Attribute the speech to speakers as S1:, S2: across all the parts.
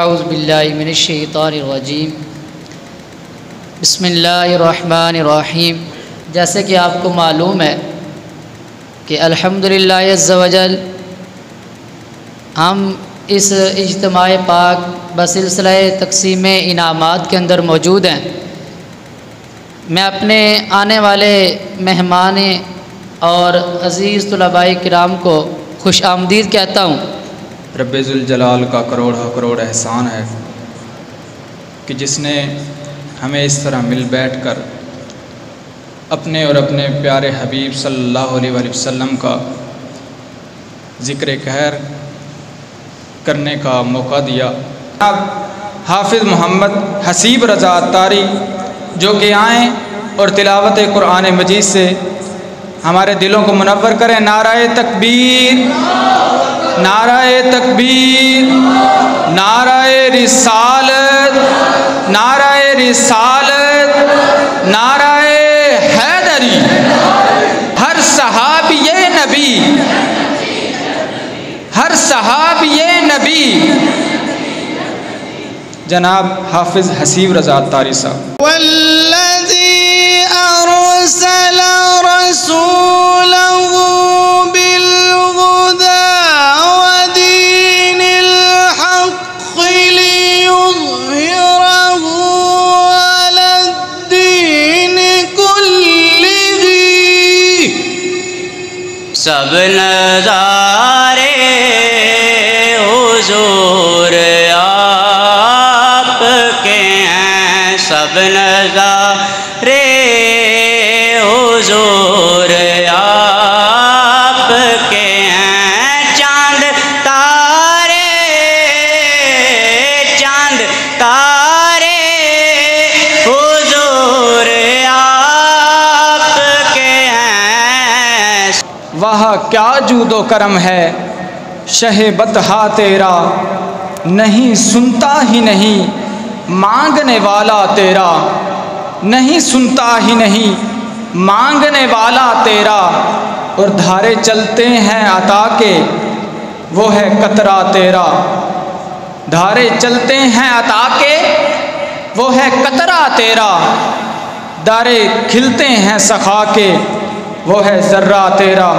S1: اعوذ باللہ من الشیطان الرجیم بسم اللہ الرحمن الرحیم۔ جیسے کہ آپ کو معلوم ہے کہ الحمدللہ عز وجل ہم اس اجتماع پاک بسلسلہ تقسیم انعامات کے اندر موجود ہیں۔ میں اپنے آنے والے مہمان اور عزیز طلباء کرام کو خوش آمدید کہتا ہوں۔
S2: رب ذوالجلال کا کروڑ احسان ہے کہ جس نے ہمیں اس طرح مل بیٹھ کر اپنے اور اپنے پیارے حبیب صلی اللہ علیہ وآلہ وسلم کا ذکر خیر کرنے کا موقع دیا۔ اب حافظ محمد حسیب رضا عطاری جو کہ آئیں اور تلاوت قرآن مجید سے ہمارے دلوں کو منور کریں۔ نعرہ تکبیر، نعرہ تکبیر، نعرہ رسالت، نعرہ رسالت، نعرہ حیدری، ہر صحابی نبی، ہر صحابی نبی جناب حافظ حسیب رضا عطاری صاحب۔
S3: والذی ارسل رسولہ
S4: سب نظارے حضور آپ کے ہیں، سب نظارے حضور آپ کے ہیں۔ چاند تارے، چاند تارے حضور آپ کے ہیں۔
S2: واہ کیا جود و کرم ہے شہ بدہا تیرا، نہیں سنتا ہی نہیں مانگنے والا تیرا، نہیں سنتا ہی نہیں مانگنے والا تیرا، اور دھارے چلتے ہیں عطا کے وہ ہے قطرہ تیرا، دھارے چلتے ہیں عطا کے وہ ہے قطرہ تیرا، دارے کھلتے ہیں سخا کے وہ ہے ذرہ تیرا۔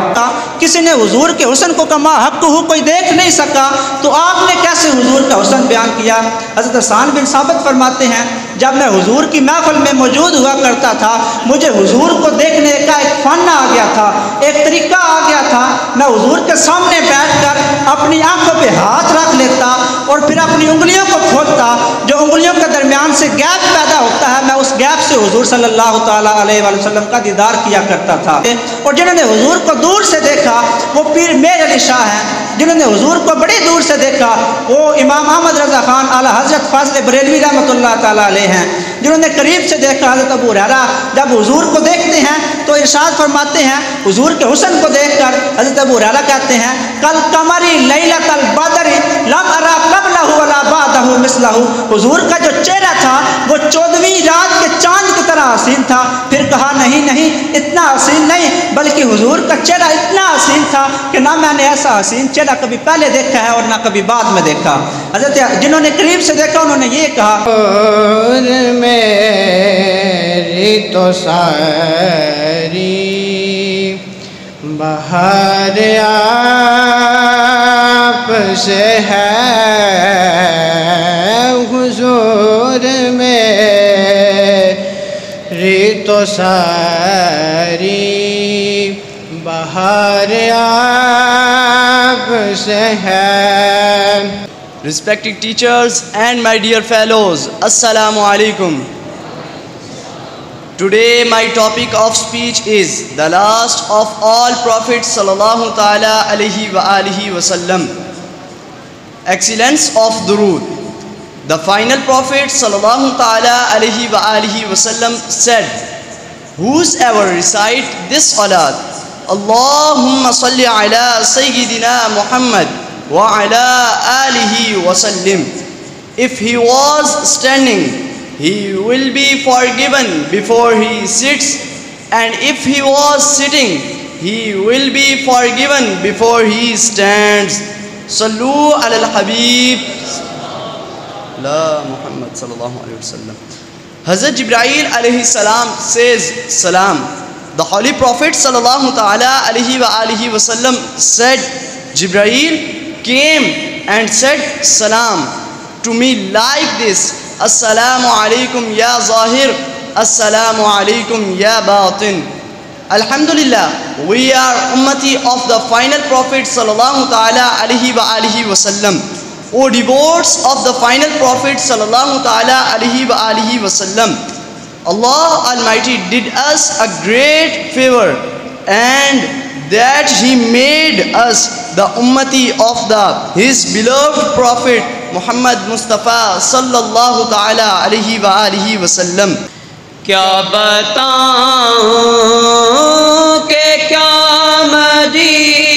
S3: کسی نے حضور کے حسن کو کما حق ہو کوئی دیکھ نہیں سکا، تو آپ نے کیسے حضور کا حسن بیان کیا؟ حضرت حسان بن ثابت فرماتے ہیں جب میں حضور کی محفل میں موجود ہوا کرتا تھا، مجھے حضور کو دیکھنے کا ایک فن آ گیا تھا، ایک طریقہ آ گیا تھا۔ میں حضور کے سامنے بیٹھ کر اپنی آنکھوں پہ ہاتھ رکھ لیتا اور پھر اپنی انگلیوں کو کھولتا، جو انگلیوں کے درمیان سے گیپ پیدا ہوتا ہے، میں اس گیپ سے حضور صلی اللہ تعالیٰ علیہ وآلہ وسلم کا دیدار کیا کرتا تھا۔ اور جنہوں نے حضور کو دور سے دیکھا وہ پیر میر علی شاہ ہیں، جنہوں نے حضور کو بڑی دور سے دیکھا وہ امام احمد رضا خان اعلیٰ حضرت فاضل بریلوی رحمۃ اللہ تعالیٰ علیہ ہیں، جنہوں نے قریب سے دیکھا حضرت ابو ہریرہ جب حضور کو دیکھتے ہیں تو ارشاد فرماتے ہیں، حضور کے حسن کو دیکھ کر حضرت ابو ہریرہ کہتے ہیں کل قمری لیلۃ البدر لم ارا قبلہ ولا بعدہ مثلہ، حضور کا جو چہرہ تھا وہ 14ویں رات کے چاند کی طرح حسین تھا۔ پھر کہا نہیں اتنا حسین نہیں، بلکہ حضور کا چہرہ اتنا حسین تھا کہ نہ میں نے ایسا حسین چہرہ کبھی پہلے دیکھا ہے اور نہ کبھی بعد میں دیکھا۔ حضرت جنہوں نے قریب سے دیکھا انہوں نے یہ کہا،
S5: میری تو ساری بہار آپ سے ہے، حضور میری تو ساری بہار آپ سے ہے۔
S6: Respected teachers and my dear fellows, Assalamu alaikum. Today my topic of speech is the last of all prophets sallallahu ta'ala alayhi wa alihi wa sallam. Excellence of durood. The final prophet sallallahu ta'ala alayhi wa alihi wa sallam said, whosoever recite this salat, Allahumma salli ala Sayyidina Muhammad wa ala alihi wa sallim, if he was standing, he will be forgiven before he sits, and if he was sitting, he will be forgiven before he stands. Sallu ala al-Habib. La Muhammad sallallahu alaihi wasallam. Hazrat Jibreel alayhi salam says salam. The Holy Prophet sallallahu ta'ala alayhi wasallam said, Jibreel came and said salam to me like this: Assalamu alaikum ya zahir, Assalamu alaikum ya batin. Alhamdulillah, we are ummati of the final Prophet sallallahu ta'ala alayhi wasallam. O devotees of the final Prophet sallallahu ta'ala alayhi wasallam, Allah Almighty did us a great favor, and that He made us the ummati of His beloved Prophet Muhammad Mustafa sallallahu ta'ala alayhi wasallam.
S4: کیا بتاؤں کہ کیا مدینہ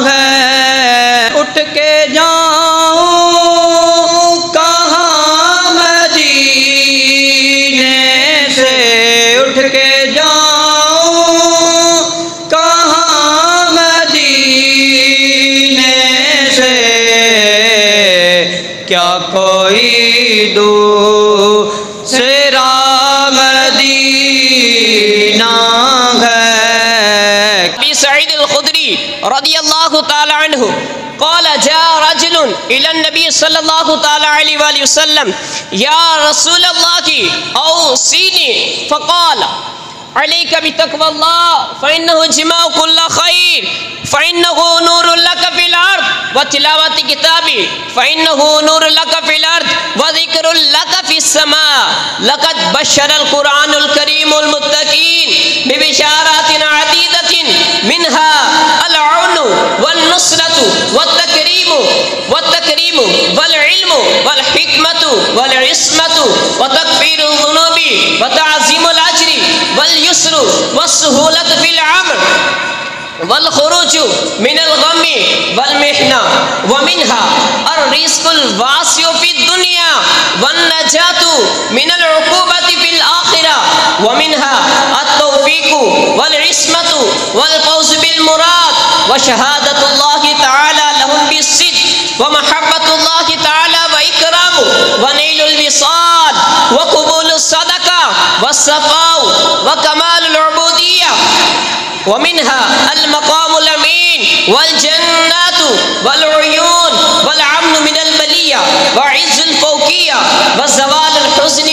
S4: ہے، اٹھ کے جاؤں کہاں مدینے سے، اٹھ کے جاؤں کہاں مدینے سے، کیا کوئی دوسرا مدینہ ہے۔ ابی سعید الخدری رضی اللہ تعالی عنہ قال جاء رجل الى النبي صلی اللہ تعالی علیہ وآلہ وسلم یا رسول اللہ اوصینی فقال عليك بتقوى الله فإنه جماع كل خير، فإنه نور لك في الأرض، وتلاوة كتابي فإنه نور لك في الأرض، وذكر لك في السماء. لقد بشر القرآن الكريم المتقين ببشارات عديدة منها العون والنصرة والتكريم والعلم والحكمة والعصمة وتكفير الذنوب وتعظيم الأجر واليسر والسهولة في العمر والخروج من الغم والمحنة، ومنها الرزق الواسع في الدنيا والنجاة من العقوبة في الآخرة، ومنها التوفيق والعصمة والفوز بالمراد وشهادة الله تعالى لهم بالصدق ومحبة الله تعالى وإكرامه ونيل الوصال وقبول الصدقة والصفاء وكمال العبودية، ومنها المقام الأمين والجنات والعيون والأمن من البلية وعز الفوقية وزوال الحزن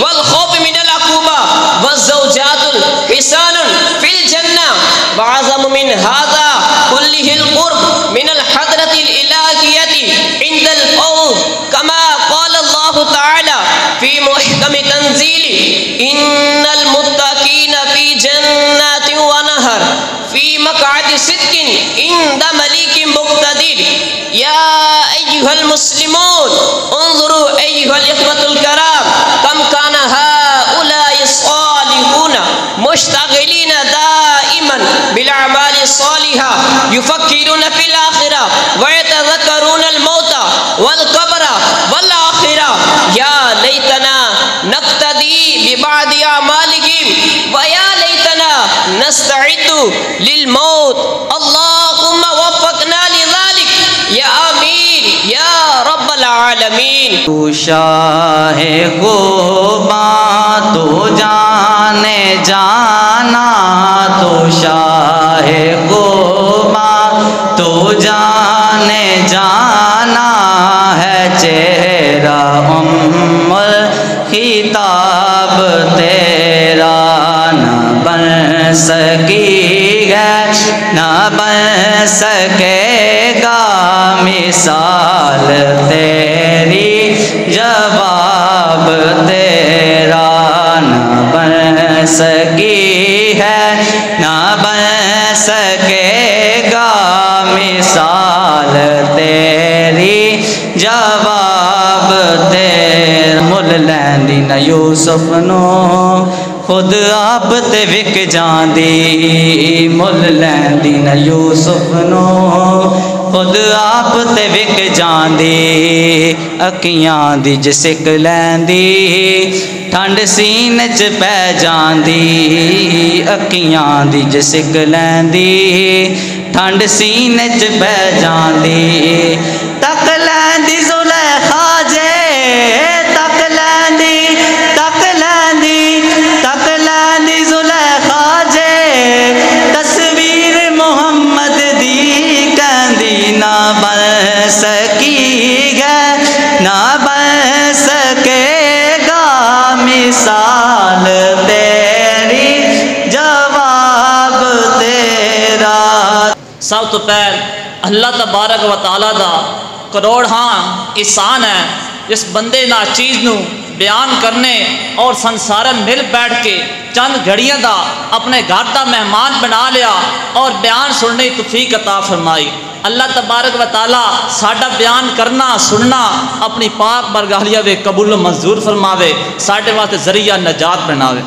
S4: والخوف من العقوبة والزوجات الحسان في الجنة. وأعظم من هذا كله القرب من الحضرة الإلهية عند الفوز، كما قال الله تعالى في محكم تنزيله: إن المتقين في جنات ونهر في مقعد صدق عند مليك مقتدر. يا أيها المسلمون انظروا أيها الإخوة الكرام كم كان هؤلاء الصالحون مشتغلين دائما بالأعمال الصالحة، يفكرون في الآخرة ويتذكرون الموت والقبر والآخرة. يا ليتنا نقتدي ببعض أعمالهم ويا ليتنا نستعد للموت. اللهم وفقنا لذلك یا آمین یا رب العالمین. تو شاہ خوباں تو جانے جانا، تو شاہ خوباں تو جانے جانا ہے، چہرہ الخطاب تیرا نہ بن سکی ہے، نہ بن سکے گا مثال تیری، جواب تیرا نہ بن سکی ہے، نہ بن سکے گا مثال تیری، جواب تیرا. مل لیندی نہ یوسف نو خود آپ تے وک جاندی، مل لیندی نہ یوسف نو خود آپ تے وک جاندی، اکیاں دی جسک لیندی ٹھنڈ سینے چ پہ جاندی، اکیاں دی جسک لیندی ٹھنڈ سینے چ پہ جاندی،
S3: نہ بن سکی ہے، نہ بن سکے گا مثال تیری، جواب تیرا۔
S7: سب تو پہل اللہ تبارک و تعالیٰ دا کروڑ ہاں احسان ہے جس بندے نا چیز نو بیان کرنے اور سنسارن مل بیٹھ کے چند گھڑیاں دا اپنے گھر دا مہمان بنا لیا اور بیان سننے کی توفیق عطا فرمائی۔ اللہ تبارک و تعالیٰ ساڈا بیان کرنا سننا اپنی پاک برگاہلیہ وے قبول و منظور فرماوے، ساڈے واسطے ذریعہ نجات بناوے۔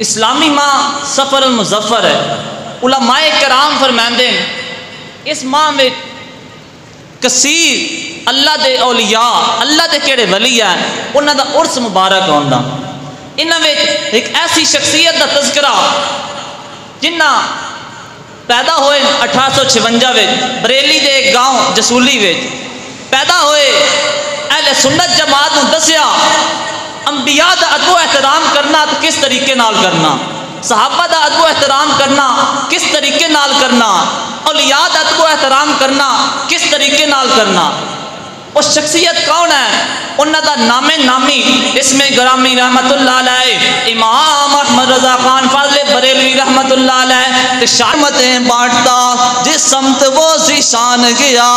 S7: اسلامی ماہ سفر المظفر ہے۔ علماء کرام فرماندے ہیں اس ماہ میں کثیر اللہ دے اولیاء، اللہ دے کیڑے ولی ہیں، انہاں دا عرس مبارک ہوندا۔ انہاں وچ ایک ایسی شخصیت دا تذکرہ جنہ پیدا ہوئے 1856 وچ بریلی دے ایک گاؤں جسولی وچ پیدا ہوئے۔ اہل سنت جماعت نو دسیا انبیاء دا ادب و احترام کرنا تو کس طریقے نال کرنا، صحابہ دا ادب و احترام کرنا کس طریقے نال کرنا، اولیاء دا ادب و احترام کرنا کس طریقے نال کرنا۔ وہ شخصیت کون ہے؟ انہاں دا نام نامی اسم گرامی رحمت اللہ علیہ امام احمد رضا خان فاضل بریلوی رحمت اللہ علیہ کہ شامتیں بانٹتا جس سمت وہ ذیشان گیا،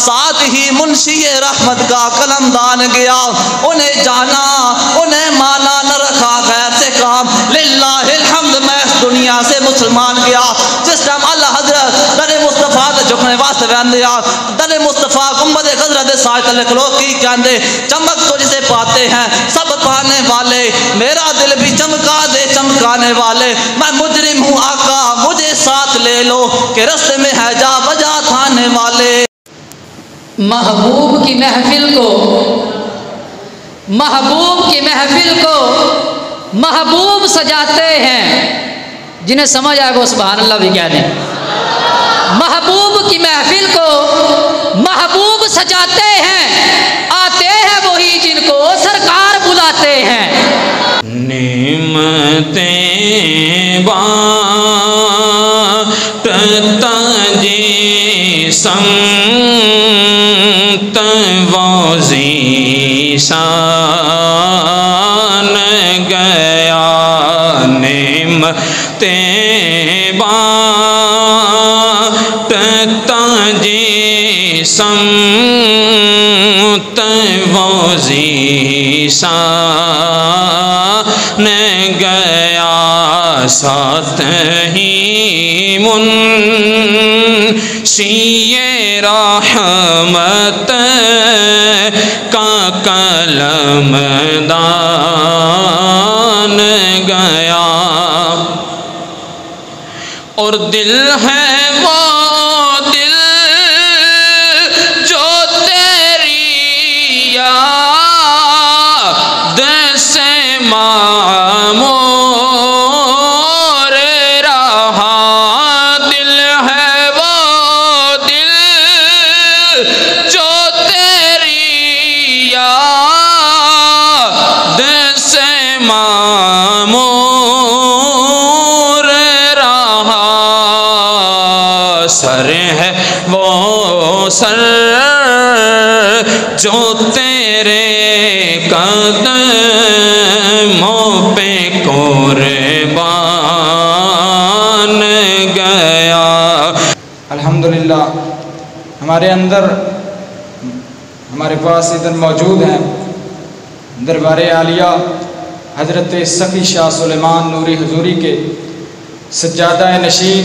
S7: ساتھ ہی منشی رحمت کا قلم دان گیا، انہیں جانا انہیں مانا نہ رکھا غیر سے کام، للہ الحمد میں اس دنیا سے مسلمان گیا۔ جس ٹائم اللہ حضرت در مصطفیٰ تے جھکنے واسطے ویندیا، در مصطفیٰ گنبد خضرا دے سائے تلے کھلو کی کہندے چمک تو جسے پاتے ہیں سب پانے والے، میرا دل بھی چمکا دے چمکانے والے، میں مجرم ہوں آقا مجھے ساتھ لے لو کہ رستے میں ہے جا بجا تھانے والے۔
S1: محبوب کی محفل کو، محبوب کی محفل کو محبوب سجاتے ہیں، جنہیں سمجھ آئے گا سبحان اللہ بھی کہہ دیں۔ محبوب کی محفل کو محبوب سجاتے ہیں، آتے ہیں وہی جن کو سرکار بلاتے ہیں۔
S8: نعمتیں بانٹتا جی سمت وہ ذیشان گیا، نعمتیں بانٹتا جی سمت وہ ذیشان گیا، ساتھ ہی منشی رحمت کا قلم دان گیا، اور دل ہے وہ دل جو تیری یاد سے معمور رہا، دل ہے وہ دل جو تیری یاد سے معمور رہا، سر ہے وہ سر جو تیرے قدموں پہ قربان گیا۔
S2: الحمدللہ ہمارے اندر ہمارے پاس ادھر موجود ہیں دربار عالیہ حضرت سخی شاہ سلیمان نوری حضوری کے سجادہ نشین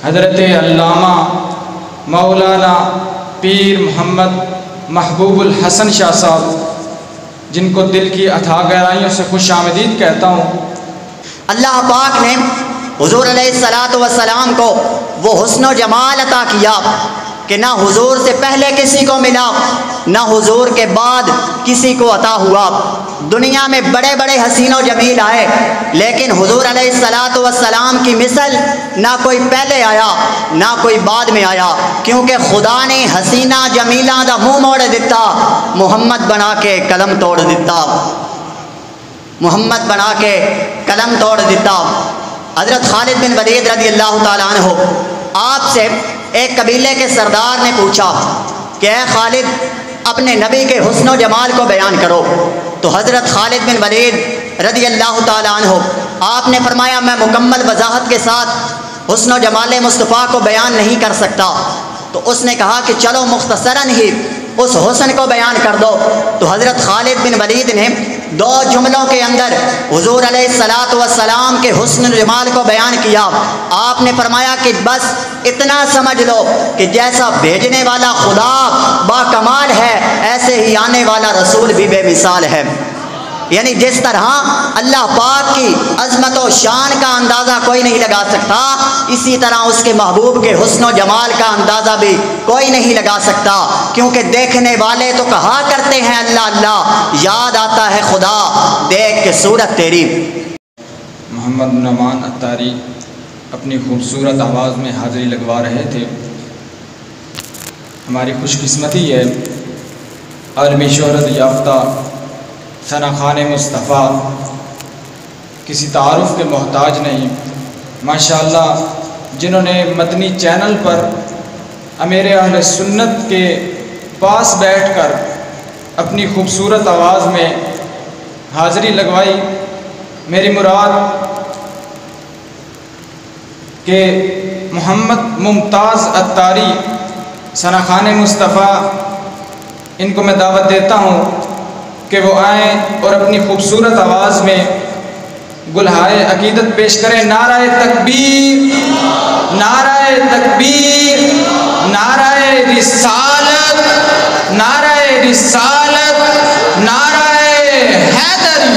S2: حضرت علامہ مولانا پیر محمد محبوب الحسن شاہ صاحب، جن کو دل کی اتھا گہرائیوں سے خوش آمدید کہتا ہوں۔
S9: اللہ پاک نے حضور علیہ السلام کو وہ حسن و جمال عطا کیا کہ نہ حضور سے پہلے کسی کو ملا نہ حضور کے بعد کسی کو عطا ہوا۔ دنیا میں بڑے بڑے حسین و جمیل آئے لیکن حضور علیہ السلام کی مثل نہ کوئی پہلے آیا نہ کوئی بعد میں آیا، کیونکہ خدا نے حسینہ جمیلہ دا منہ موڑ دیتا، محمد بنا کے قلم توڑ دیتا، محمد بنا کے قلم توڑ دیتا۔ حضرت خالد بن ولید رضی اللہ تعالیٰ عنہ آپ سے ایک قبیلے کے سردار نے پوچھا کہ اے خالد اپنے نبی کے حسن و جمال کو بیان کرو، تو حضرت خالد بن ولید رضی اللہ تعالیٰ عنہ آپ نے فرمایا میں مکمل وضاحت کے ساتھ حسن و جمال مصطفیٰ کو بیان نہیں کر سکتا۔ تو اس نے کہا کہ چلو مختصراً ہی اس حسن کو بیان کر دو۔ تو حضرت خالد بن ولید نے 2 جملوں کے اندر حضور علیہ الصلاۃ والسلام کے حسن و جمال کو بیان کیا۔ آپ نے فرمایا کہ بس اتنا سمجھ لو کہ جیسا بھیجنے والا خدا با کمال ہے، ایسے ہی آنے والا رسول بھی بے مثال ہے۔ یعنی جس طرح اللہ پاک کی عظمت و شان کا اندازہ کوئی نہیں لگا سکتا، اسی طرح اس کے محبوب کے حسن و جمال کا اندازہ بھی کوئی نہیں لگا سکتا، کیونکہ دیکھنے والے تو کہا کرتے ہیں اللہ اللہ، یاد آتا ہے خدا دیکھ کے صورت تیری۔
S2: محمد نعمان عطاری اپنی خوبصورت آواز میں حاضری لگوا رہے تھے۔ ہماری خوش قسمتی ہے عالمی شہرت یافتہ ثنا خان مصطفیٰ کسی تعارف کے محتاج نہیں، ماشاءاللہ، جنہوں نے مدنی چینل پر امیر اہل سنت کے پاس بیٹھ کر اپنی خوبصورت آواز میں حاضری لگوائی۔ میری مراد کہ محمد ممتاز عطاری ثنا خان مصطفیٰ، ان کو میں دعوت دیتا ہوں کہ وہ آئیں اور اپنی خوبصورت آواز میں گلہائے عقیدت پیش کریں۔ نعرہ تکبیر، نعرہ تکبیر، نعرہ رسالت، نعرہ رسالت، نعرہ حیدری۔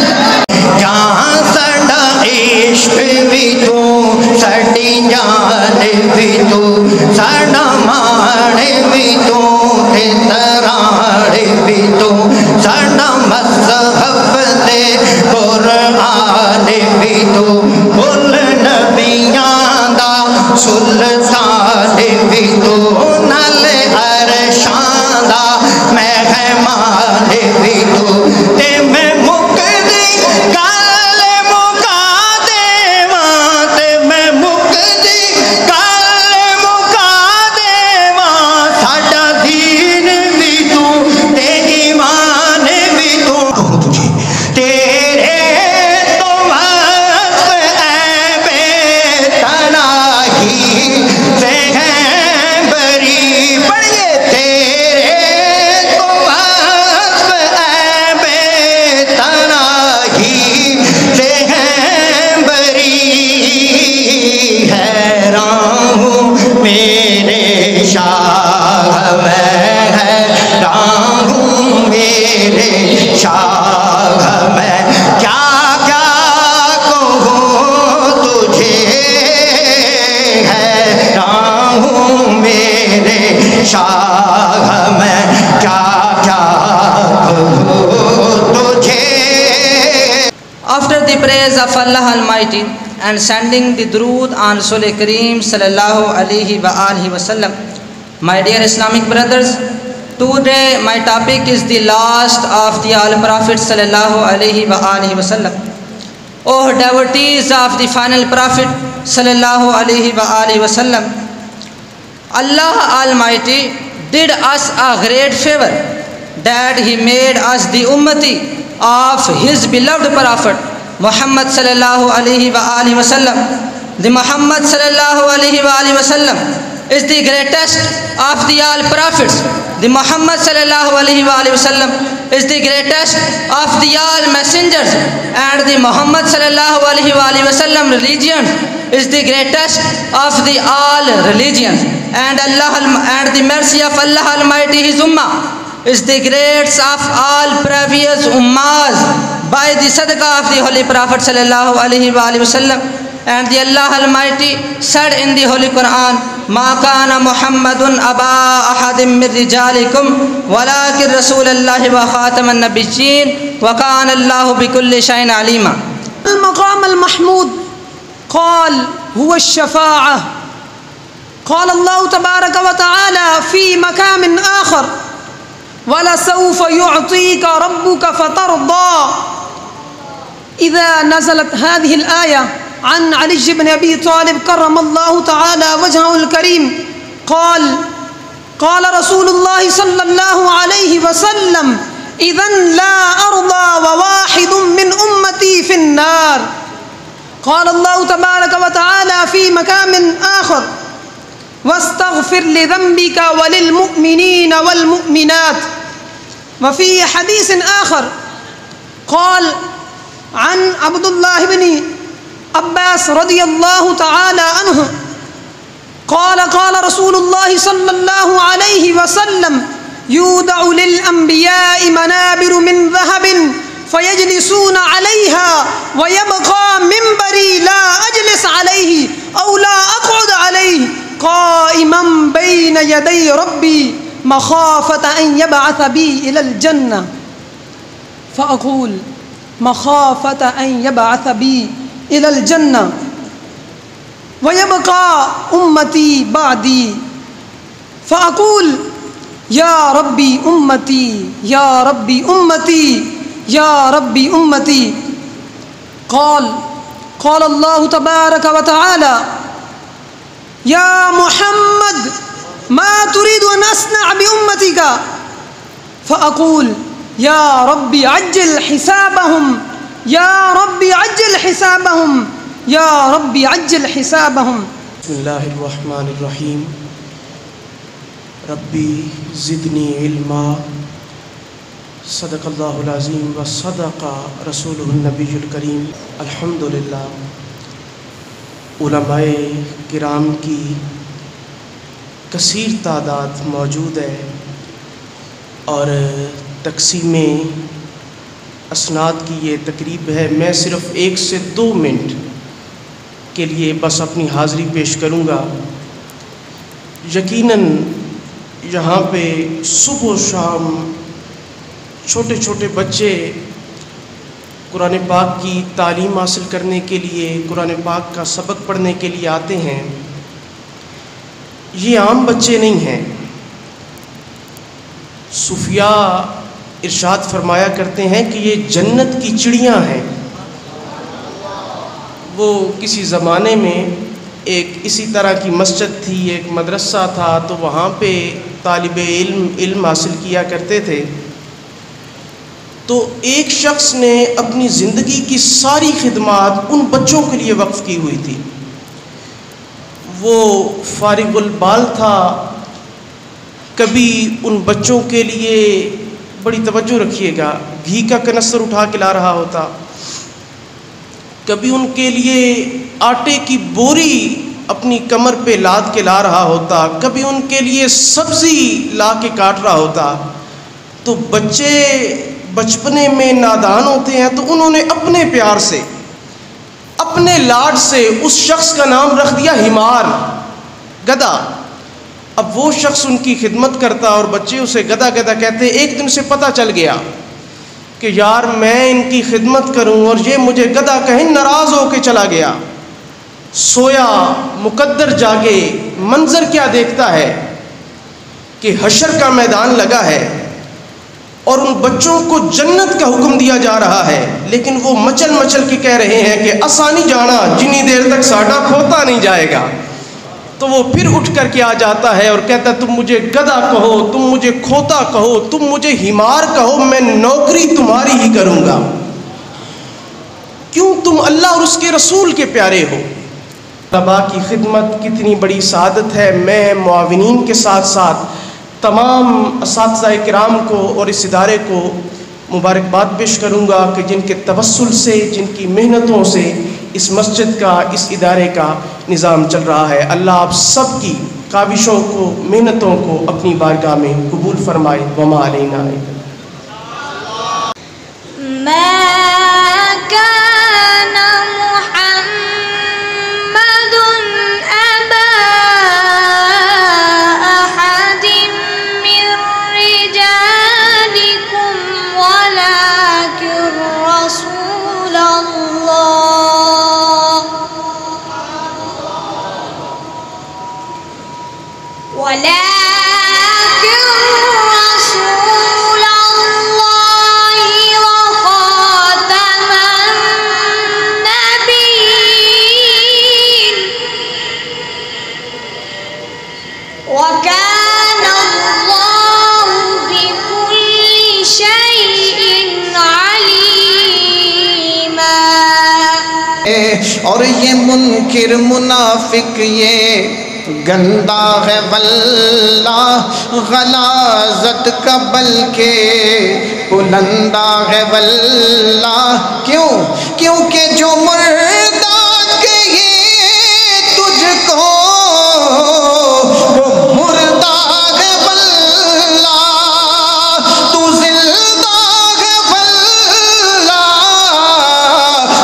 S5: جہاں سڑا عشق بھی تو سڑی جان بھی تو سڑا مان بھی تو تراڑ بھی تو سڑا مذہب دے قرآن بھی تو کل نبیاں دا سلطان بھی تو نل عرشاں دا مہمان بھی تو تے میں
S1: After the praise of Allah Almighty and sending the durood on Rasul Kareem sallallahu alaihi wasallam, my dear Islamic brothers, today my topic is the last of the all prophets sallallahu alaihi wasallam. O devotees of the final prophet sallallahu alaihi wasallam, Allah Almighty did us a great favor that He made us the ummati of His beloved prophet Muhammad sallallahu alaihi wasallam. The Muhammad sallallahu alaihi wasallam is the greatest of the all prophets. The Muhammad sallallahu alaihi wasallam is the greatest of the all messengers, and the Muhammad sallallahu alaihi wasallam religion is the greatest of the all religions. And the mercy of Allah Almighty, His ummah, is the greatest of all previous ummahs by the sadaqah of the Holy Prophet sallallahu alaihi wasallam. And the Allah Almighty said in the Holy Quran, "Ma kana Muhammadun aba ahadin min rijalikum, walakin Rasulullahi wa khataman nabiyyin, wa kana Allahu bikulli shay'in alima."
S10: المقام المحمود قال هو الشفاعة. قال الله تبارك وتعالى في مقام آخر: وَلَسَوْفَ يُعْطِيكَ رَبُّكَ فَتَرْضَى. إذا نزلت هذه الآية عن علي بن أبي طالب كرم الله تعالى وجهه الكريم، قال رسول الله صلى الله عليه وسلم إذن لا أرضى وواحد من أمتي في النار. قال الله تبارك وتعالى في مكان آخر واستغفر لذنبك وللمؤمنين والمؤمنات. وفي حديث آخر قال عن عبد الله بن عباس رضي الله تعالى عنه قال رسول الله صلى الله عليه وسلم يودع للأنبياء منابر من ذهب فيجلسون عليها ويبقى منبري لا أجلس عليه أو لا أقعد عليه قائما بين يدي ربي مخافة أن يبعث بي إلى الجنة فأقول مخافة أن يبعث بي إلى الجنة ويبقى أمتي بعدي فأقول يا ربي أمتي يا ربي أمتي يا ربي أمتي. قال الله تبارك وتعالى يا محمد ما تريد أن أصنع بأمتك فأقول يا ربي عجل حسابهم يا ربي عجل حسابهم يا ربي عجل حسابهم.
S11: بسم الله الرحمن الرحيم. ربي زدني علما. صدق الله العظيم وصدق رسوله النبي الكريم. الحمدللہ علماء کرام کی کثیر تعداد موجود ہے اور تقسیم اسناد کی یہ تقریب ہے. میں صرف 1 سے 2 منٹ کے لیے بس اپنی حاضری پیش کروں گا. یقیناً یہاں پہ صبح و شام چھوٹے چھوٹے بچے قرآن پاک کی تعلیم حاصل کرنے کے لیے، قرآن پاک کا سبق پڑھنے کے لیے آتے ہیں. یہ عام بچے نہیں ہیں. صوفیاء ارشاد فرمایا کرتے ہیں کہ یہ جنت کی چڑیاں ہیں. وہ کسی زمانے میں ایک اسی طرح کی مسجد تھی، ایک مدرسہ تھا، تو وہاں پہ طالب علم حاصل کیا کرتے تھے. تو ایک شخص نے اپنی زندگی کی ساری خدمات ان بچوں کے لیے وقف کی ہوئی تھی. وہ فارغ البال تھا. کبھی ان بچوں کے لیے بڑی توجہ رکھیے گا، گھی کا کنستر اٹھا کے لا رہا ہوتا، کبھی ان کے لیے آٹے کی بوری اپنی کمر پہ لاد کے لا رہا ہوتا، کبھی ان کے لیے سبزی لا کے کاٹ رہا ہوتا. تو بچے بچپنے میں نادان ہوتے ہیں، تو انہوں نے اپنے پیار سے، اپنے لاڈ سے اس شخص کا نام رکھ دیا حمار، گدھا. اب وہ شخص ان کی خدمت کرتا اور بچے اسے گدھا گدھا کہتے. ایک دن سے پتہ چل گیا کہ یار میں ان کی خدمت کروں اور یہ مجھے گدھا کہیں، ناراض ہو کے چلا گیا. سویا مقدر جاگے، منظر کیا دیکھتا ہے کہ حشر کا میدان لگا ہے اور ان بچوں کو جنت کا حکم دیا جا رہا ہے، لیکن وہ مچل مچل کے کہہ رہے ہیں کہ آسانی جانا جنی دیر تک ساڈا کھوتا نہیں جائے گا. تو وہ پھر اٹھ کر کے آ جاتا ہے اور کہتا ہے تم مجھے گدھا کہو، تم مجھے کھوتا کہو، تم مجھے حمار کہو، میں نوکری تمہاری ہی کروں گا. کیوں؟ تم اللہ اور اس کے رسول کے پیارے ہو. طلباء کی خدمت کتنی بڑی سعادت ہے. میں معاونین کے ساتھ ساتھ تمام اساتذہ کرام کو اور اس ادارے کو مبارکباد پیش کروں گا کہ جن کے توسل سے، جن کی محنتوں سے اس مسجد کا، اس ادارے کا نظام چل رہا ہے. اللہ آپ سب کی کاوشوں کو، محنتوں کو اپنی بارگاہ میں قبول فرمائے. وما علینا
S12: ولكن رسول
S5: اور یہ منکر منافق یہ گندا ہے واللہ غلاظت کا بلکہ بلندہ ہے واللہ کیونکہ جو مردہ کہے تجھ کو وہ مردہ ہے واللہ تو زندہ ہے واللہ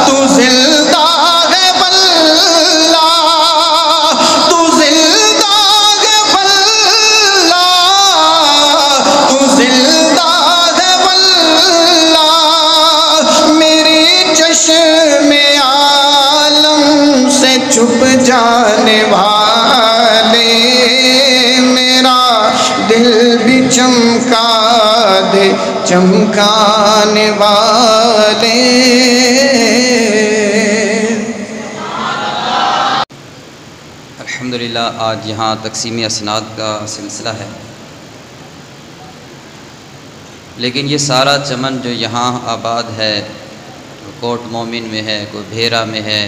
S5: تو زندہ ہے واللہ تو زندہ ہے واللہ تو زندہ ہے واللہ میری چشم عالم سے چھپ جانے والے میرا دل بھی چمکا دے چمکانے والے.
S12: الحمدللہ آج یہاں تقسیم اسناد کا سلسلہ ہے، لیکن یہ سارا چمن جو یہاں آباد ہے، کوٹ مومن میں ہے، کوئی بھیرا میں ہے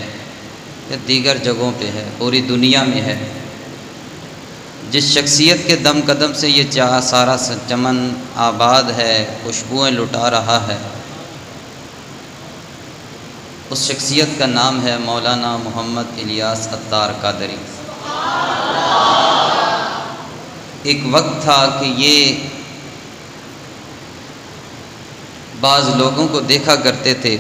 S12: یا دیگر جگہوں پہ ہے، پوری دنیا میں ہے، جس شخصیت کے دم قدم سے یہ سارا چمن آباد ہے، خوشبوئیں لٹا رہا ہے، اس شخصیت کا نام ہے مولانا محمد الیاس عطار قادری. ایک وقت تھا کہ یہ بعض لوگوں کو دیکھا کرتے تھے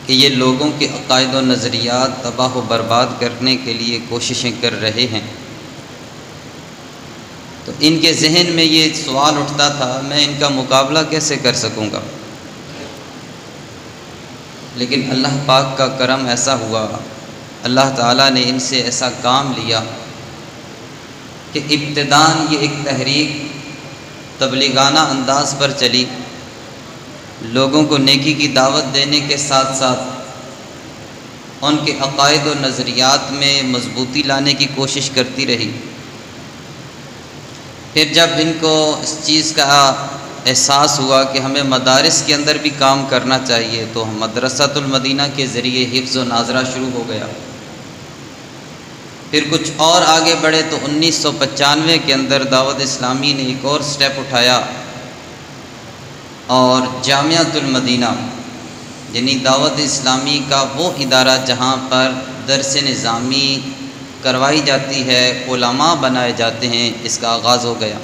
S12: کہ یہ لوگوں کے عقائد و نظریات تباہ و برباد کرنے کے لیے کوششیں کر رہے ہیں. تو ان کے ذہن میں یہ سوال اٹھتا تھا میں ان کا مقابلہ کیسے کر سکوں گا، لیکن اللہ پاک کا کرم ایسا ہوا، اللہ تعالیٰ نے ان سے ایسا کام لیا کہ ابتداءً یہ ایک تحریک تبلیغانہ انداز پر چلی، لوگوں کو نیکی کی دعوت دینے کے ساتھ ساتھ ان کے عقائد و نظریات میں مضبوطی لانے کی کوشش کرتی رہی. پھر جب ان کو اس چیز کا احساس ہوا کہ ہمیں مدارس کے اندر بھی کام کرنا چاہیے، تو مدرسۃ المدینہ کے ذریعے حفظ و ناظرہ شروع ہو گیا. پھر کچھ اور آگے بڑھے تو 1995 کے اندر دعوت اسلامی نے ایک اور سٹیپ اٹھایا اور جامعۃ المدینہ یعنی دعوت اسلامی کا وہ ادارہ جہاں پر درس نظامی کروائی جاتی ہے، علماء بنائے جاتے ہیں، اس کا آغاز ہو گیا.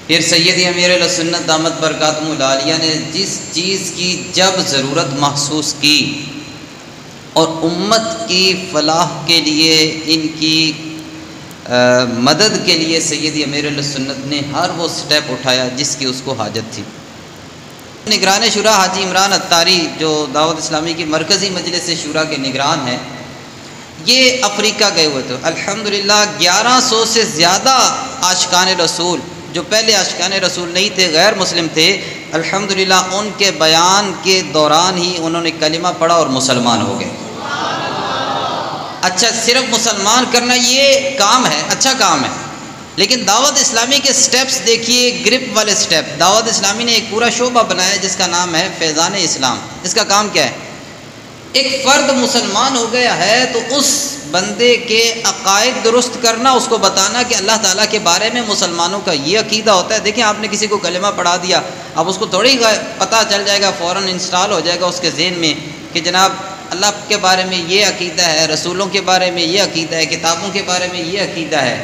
S12: پھر سید امیر اہل سنت دامت برکاتہم العالیہ نے جس چیز کی جب ضرورت محسوس کی اور امت کی فلاح کے لیے ان کی مدد کے لیے سید امیر اہل سنت نے ہر وہ سٹیپ اٹھایا جس کی اس کو حاجت تھی. نگران شورا حاجی عمران عطاری جو دعوت اسلامی کی مرکزی مجلس شورا کے نگران ہیں، یہ افریقہ گئے ہوئے تھے. الحمدللہ 1100 سے زیادہ عاشقان رسول جو پہلے عاشقان رسول نہیں تھے، غیر مسلم تھے، الحمدللہ ان کے بیان کے دوران ہی انہوں نے کلمہ پڑھا اور مسلمان ہو گئے. اچھا، صرف مسلمان کرنا یہ کام ہے، اچھا کام ہے، لیکن دعوت اسلامی کے سٹیپس دیکھیے، گرپ والے سٹیپ. دعوت اسلامی نے ایک پورا شعبہ بنایا جس کا نام ہے فیضان اسلام. اس کا کام کیا ہے؟ ایک فرد مسلمان ہو گیا ہے تو اس بندے کے عقائد درست کرنا، اس کو بتانا کہ اللہ تعالیٰ کے بارے میں مسلمانوں کا یہ عقیدہ ہوتا ہے. دیکھیں، آپ نے کسی کو کلمہ پڑھا دیا، اب اس کو تھوڑی پتہ چل جائے گا، فوراً انسٹال ہو جائے گا اس کے ذہن میں کہ جناب اللہ کے بارے میں یہ عقیدہ ہے، رسولوں کے بارے میں یہ عقیدہ ہے، کتابوں کے بارے میں یہ عقیدہ ہے،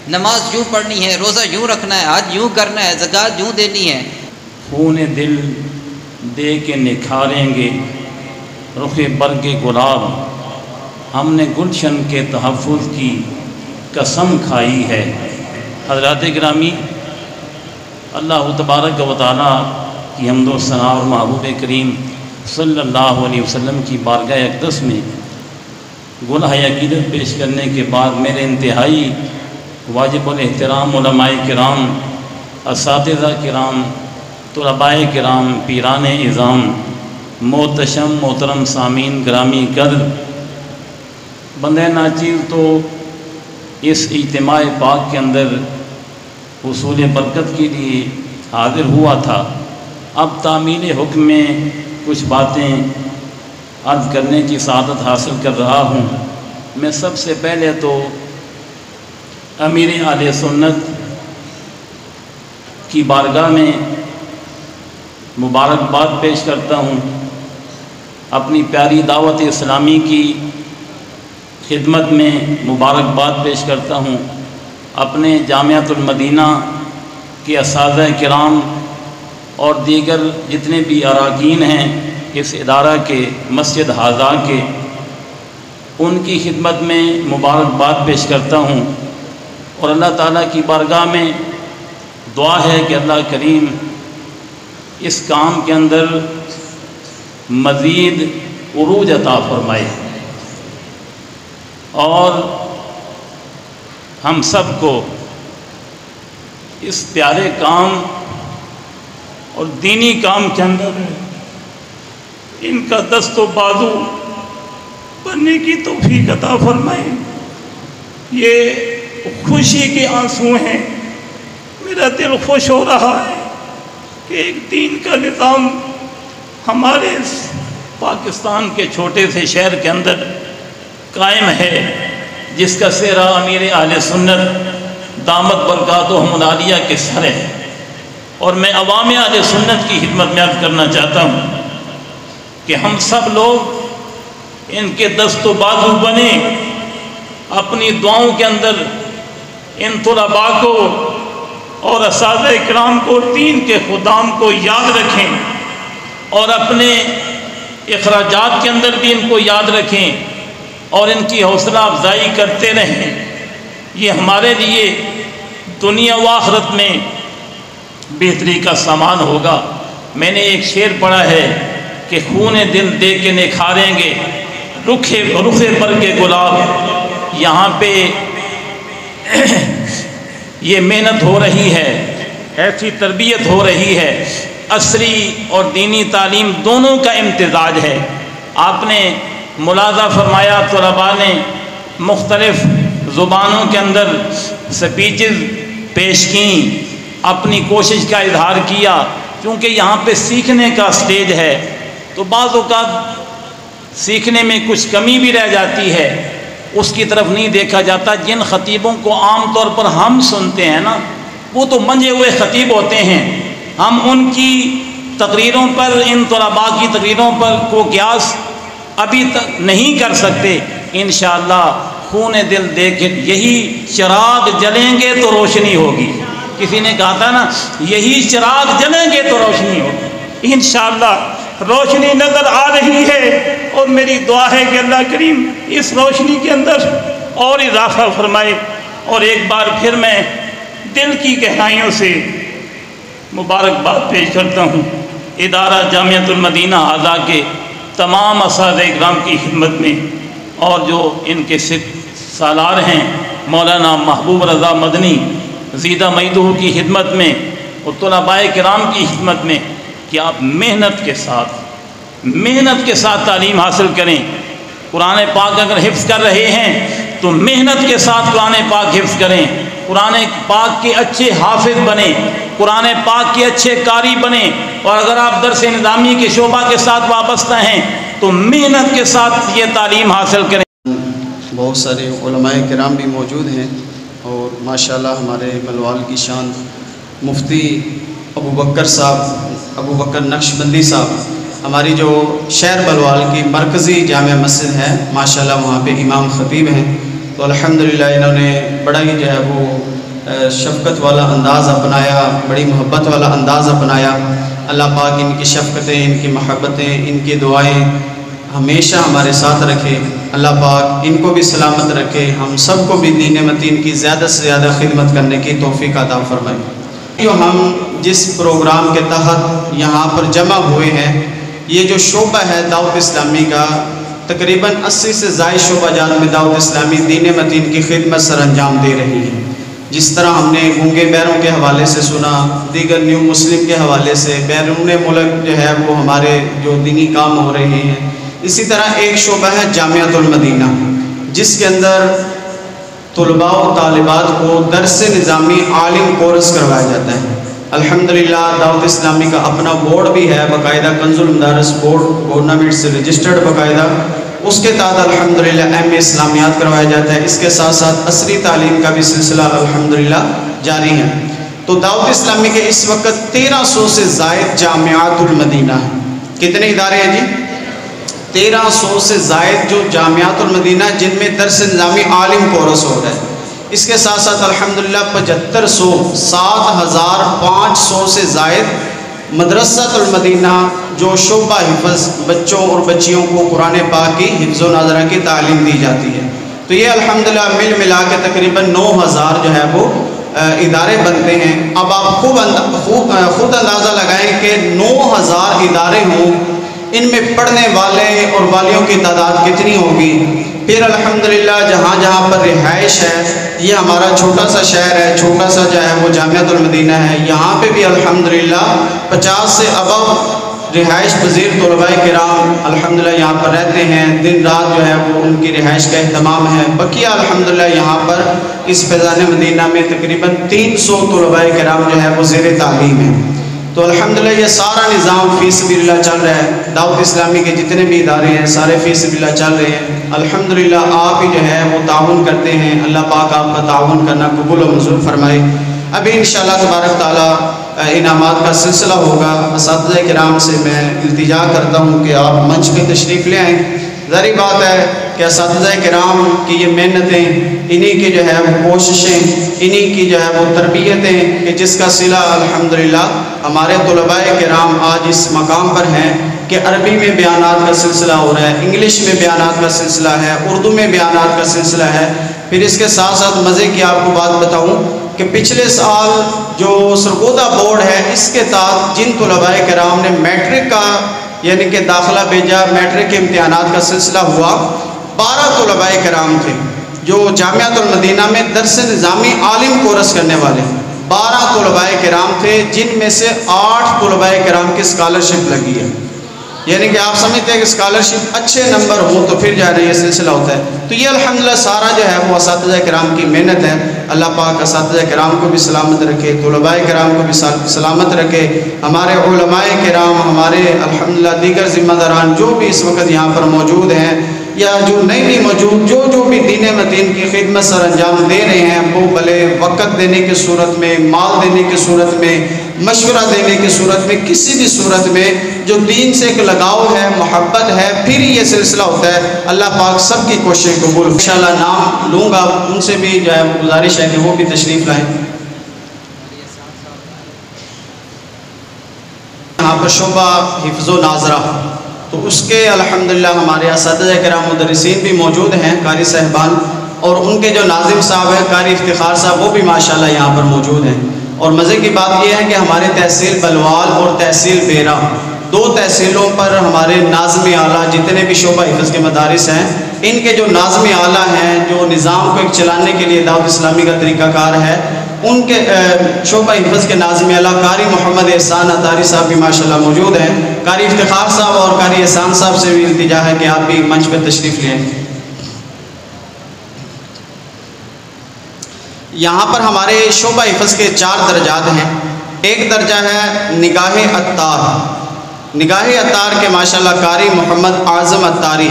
S12: نماز یوں پڑھنی ہے، روزہ یوں رکھنا ہے، حج یوں کرنا ہے، زکوٰۃ یوں دینی ہے.
S13: خون دل دے کے نکھاریں گے رخ برگ گلاب، ہم نے گلشن کے تحفظ کی قسم کھائی ہے. حضرات گرامی، اللہ تبارک و تعالیٰ کی حمد و ثنا اور محبوب کریم صلی اللہ علیہ وسلم کی بارگاہ اقدس میں گناہ عقیدت پیش کرنے کے بعد میرے انتہائی واجب الاحترام علماء کرام، اساتذہ کرام، طلباء کرام، پیران اعظام، محتشم محترم سامعین گرامی قدر، بندہ ناچیز تو اس اجتماع پاک کے اندر حصول برکت کے لیے حاضر ہوا تھا. اب تعمیل حکم میں کچھ باتیں عرض کرنے کی سعادت حاصل کر رہا ہوں۔ میں سب سے پہلے تو امیر اہل سنت کی بارگاہ میں مبارکباد پیش کرتا ہوں، اپنی پیاری دعوت اسلامی کی خدمت میں مبارکباد پیش کرتا ہوں، اپنے جامعۃ المدینہ کے اساتذہ کرام اور دیگر جتنے بھی اراکین ہیں اس ادارہ کے، مسجد ہذا کے، ان کی خدمت میں مبارکباد پیش کرتا ہوں، اور اللہ تعالیٰ کی بارگاہ میں دعا ہے کہ اللہ کریم اس کام کے اندر مزید عروج عطا فرمائے اور ہم سب کو اس پیارے کام اور دینی کام کے اندر ان کا دست و بازو بننے کی توفیق عطا فرمائے۔ یہ خوشی کے آنسو ہیں، میرا دل خوش ہو رہا ہے کہ ایک دین کا نظام ہمارے پاکستان کے چھوٹے سے شہر کے اندر قائم ہے، جس کا سہرا امیر اہل سنت دامت برکاتہم العالیہ کے سر ہے۔ اور میں عوام اہل سنت کی خدمت میں عرض کرنا چاہتا ہوں کہ ہم سب لوگ ان کے دست و بازو بنے، اپنی دعاؤں کے اندر ان طلباء کو اور اساتذہ اکرام کو، دین کے خدام کو یاد رکھیں اور اپنے اخراجات کے اندر بھی ان کو یاد رکھیں اور ان کی حوصلہ افزائی کرتے رہیں۔ یہ ہمارے لیے دنیا و آخرت میں بہتری کا سامان ہوگا۔ میں نے ایک شعر پڑھا ہے کہ خون دل دے کے نکھاریں گے رخے پر کے گلاب۔ یہاں پہ یہ محنت ہو رہی ہے، ایسی تربیت ہو رہی ہے، عصری اور دینی تعلیم دونوں کا امتزاج ہے۔ آپ نے ملاحظہ فرمایا طلباء نے مختلف زبانوں کے اندر سپیچز پیش کیں، اپنی کوشش کا اظہار کیا، کیونکہ یہاں پہ سیکھنے کا سٹیج ہے تو بعض اوقات سیکھنے میں کچھ کمی بھی رہ جاتی ہے، اس کی طرف نہیں دیکھا جاتا۔ جن خطیبوں کو عام طور پر ہم سنتے ہیں نا، وہ تو منجے ہوئے خطیب ہوتے ہیں، ہم ان کی تقریروں پر، ان طلباء کی تقریروں پر کو قیاس ابھی تک نہیں کر سکتے۔ انشاءاللہ خون دل دے کے یہی چراغ جلیں گے تو روشنی ہوگی۔ کسی نے کہا تھا نا، یہی چراغ جلیں گے تو روشنی ہوگی۔ انشاءاللہ روشنی نظر آ رہی ہے اور میری دعا ہے کہ اللہ کریم اس روشنی کے اندر اور اضافہ فرمائے۔ اور ایک بار پھر میں دل کی گہرائیوں سے مبارکباد پیش کرتا ہوں ادارہ جامعۃ المدینہ ہذا کے تمام اساتذہ اکرام کی خدمت میں، اور جو ان کے سالار ہیں مولانا محبوب رضا مدنی زیدہ میدہ کی خدمت میں اور طلباء کرام کی خدمت میں، کہ آپ محنت کے ساتھ تعلیم حاصل کریں۔ قرآن پاک اگر حفظ کر رہے ہیں تو محنت کے ساتھ قرآن پاک حفظ کریں، قرآن پاک کے اچھے حافظ بنیں، قرآن پاک کے اچھے قاری بنیں، اور اگر آپ درس نظامی کے شعبہ کے ساتھ وابستہ ہیں تو محنت کے ساتھ یہ تعلیم حاصل کریں۔
S6: بہت سارے علماء کرام بھی موجود ہیں، اور ماشاءاللہ ہمارے بلوال کی شان مفتی ابو بکر صاحب، ابو بکر نقشبندی صاحب، ہماری جو شہر بلوال کی مرکزی جامع مسجد ہے، ماشاءاللہ وہاں پہ امام خطیب ہیں، تو الحمدللہ انہوں نے بڑا ہی جو ہے وہ شفقت والا انداز اپنایا، بڑی محبت والا انداز اپنایا۔ اللہ پاک ان کی شفقتیں، ان کی محبتیں، ان کی دعائیں ہمیشہ ہمارے ساتھ رکھے۔ اللہ پاک ان کو بھی سلامت رکھے، ہم سب کو بھی دین متین کی زیادہ سے زیادہ خدمت کرنے کی توفیق عطا فرمائے۔ جو ہم جس پروگرام کے تحت یہاں پر جمع ہوئے ہیں، یہ جو شعبہ ہے دعوت اسلامی کا، تقریباً 80 سے زائد شعبہ جات میں دعوت اسلامی دین متین کی خدمت سر انجام دے رہی ہے۔ جس طرح ہم نے گونگے بہروں کے حوالے سے سنا، دیگر نیو مسلم کے حوالے سے، بیرون ملک جو ہے وہ ہمارے جو دینی کام ہو رہے ہیں، اسی طرح ایک شعبہ ہے جامعۃ المدینہ، جس کے اندر طلباء و طالبات کو درس نظامی عالم کورس کروایا جاتا ہے۔
S3: الحمدللہ دعوت اسلامی کا اپنا بورڈ بھی ہے باقاعدہ، کنز المدارس بورڈ گورنمنٹ سے رجسٹرڈ باقاعدہ، اس کے تحت الحمدللہ ایم اے اسلامیات کروایا جاتا ہے۔ اس کے ساتھ ساتھ عصری تعلیم کا بھی سلسلہ الحمدللہ جاری ہے۔ تو دعوت اسلامی کے اس وقت 1300 سے زائد جامعات المدینہ ہیں۔ کتنے ادارے ہیں جی؟ 1300 سے زائد جو جامعات المدینہ جن میں درس نظامی عالم کورس ہو رہا ہے۔ اس کے ساتھ ساتھ الحمدللہ 7500 7500 سے زائد مدرسۃ المدینہ جو شعبہ حفظ بچوں اور بچیوں کو قرآن پاک کی حفظ و ناظرہ کی تعلیم دی جاتی ہے۔ تو یہ الحمدللہ مل ملا کے تقریباً 9000 جو ہے وہ ادارے بنتے ہیں۔ اب آپ خود اندازہ لگائیں کہ 9000 ادارے ہوں، ان میں پڑھنے والے اور والیوں کی تعداد کتنی ہوگی؟ پھر الحمدللہ جہاں جہاں پر رہائش ہے، یہ ہمارا چھوٹا سا شہر ہے، چھوٹا سا جو ہے وہ جامعۃ المدینہ ہے، یہاں پہ بھی الحمدللہ 50 سے ابو رہائش پذیر طلباء کرام الحمدللہ یہاں پر رہتے ہیں، دن رات جو ہے وہ ان کی رہائش کا اہتمام ہے۔ بقیہ الحمدللہ یہاں پر اس فیضان مدینہ میں تقریباً 300 طلباء کرام جو ہے وہ زیر تعلیم ہیں۔ تو الحمدللہ یہ سارا نظام فی سبیل اللہ چل رہا ہے۔ دعوت اسلامی کے جتنے بھی ادارے ہیں سارے فی سبیل اللہ چل رہے ہیں۔ الحمدللہ آپ ہی جو ہے وہ تعاون کرتے ہیں، اللہ پاک آپ کا تعاون کرنا قبول و منظور فرمائے۔ ابھی انشاءاللہ تبارک تعالیٰ انعامات کا سلسلہ ہوگا۔ اساتذہ کرام سے میں التجا کرتا ہوں کہ آپ منچ پہ تشریف لے آئیں۔ ظاہری بات ہے کہ اساتذہ کرام کی یہ محنتیں، انہی کی جو ہے وہ کوششیں، انہی کی جو ہے وہ تربیتیں کہ جس کا صلہ الحمدللہ ہمارے طلباء کرام آج اس مقام پر ہیں کہ عربی میں بیانات کا سلسلہ ہو رہا ہے، انگلش میں بیانات کا سلسلہ ہے، اردو میں بیانات کا سلسلہ ہے۔ پھر اس کے ساتھ ساتھ مزے کی آپ کو بات بتاؤں کہ پچھلے سال جو سرگودا بورڈ ہے اس کے تحت جن طلباء کرام نے میٹرک کا یعنی کہ داخلہ بھیجا، میٹرک کے امتحانات کا سلسلہ ہوا، 12 طلباء کرام تھے جو جامعۃ المدینہ میں درس نظامی عالم کورس کرنے والے 12 طلباء کرام تھے، جن میں سے 8 طلباء کرام کی اسکالرشپ لگی ہے۔ یعنی کہ آپ سمجھتے ہیں کہ اسکالرشپ اچھے نمبر ہوں تو پھر جو ہے یہ سلسلہ ہوتا ہے۔ تو یہ الحمدللہ سارا جو ہے وہ اساتذہ کرام کی محنت ہے۔ اللہ پاک اساتذہ کرام کو بھی سلامت رکھے، طلباء کرام کو بھی سلامت رکھے، ہمارے علماء کرام، ہمارے الحمدللہ دیگر ذمہ داران جو بھی اس وقت یہاں پر موجود ہیں یا جو نہیں موجود، جو بھی دین متین کی خدمت سر انجام دے رہے ہیں، وہ بھلے وقت دینے کی صورت میں، مال دینے کی صورت میں، مشورہ دینے کی صورت میں، کسی بھی صورت میں جو دین سے ایک لگاؤ ہے، محبت ہے، پھر یہ سلسلہ ہوتا ہے۔ اللہ پاک سب کی کوششیں قبول۔ انشاءاللہ نام لوں گا، ان سے بھی جو ہے وہ گزارش ہے کہ وہ بھی تشریف لائیں۔ یہاں پر شعبہ حفظ و ناظرہ، تو اس کے الحمدللہ ہمارے اساتذہ کرام مدرسین بھی موجود ہیں، قاری صاحبان، اور ان کے جو ناظم صاحب ہیں قاری افتخار صاحب، وہ بھی ماشاءاللہ یہاں پر موجود ہیں۔ اور مزے کی بات یہ ہے کہ ہمارے تحصیل بلوال اور تحصیل بیرا، 2 تحصیلوں پر ہمارے ناظم اعلیٰ جتنے بھی شعبہ حفظ کے مدارس ہیں، ان کے جو ناظم اعلیٰ ہیں جو نظام کو ایک چلانے کے لیے دعوت اسلامی کا طریقہ کار ہے، ان کے شعبہ حفظ کے ناظم اعلیٰ قاری محمد احسان اتاری صاحب بھی ماشاءاللہ موجود ہیں۔ قاری افتخار صاحب اور قاری احسان صاحب سے بھی التجا ہے کہ آپ بھی منچ پر تشریف لیں۔ یہاں پر ہمارے شعبہ حفظ کے 4 درجات ہیں۔ ایک درجہ ہے نگاہ اتار۔ نگاہ اتار کے ماشاءاللہ قاری محمد اعظم اتاری،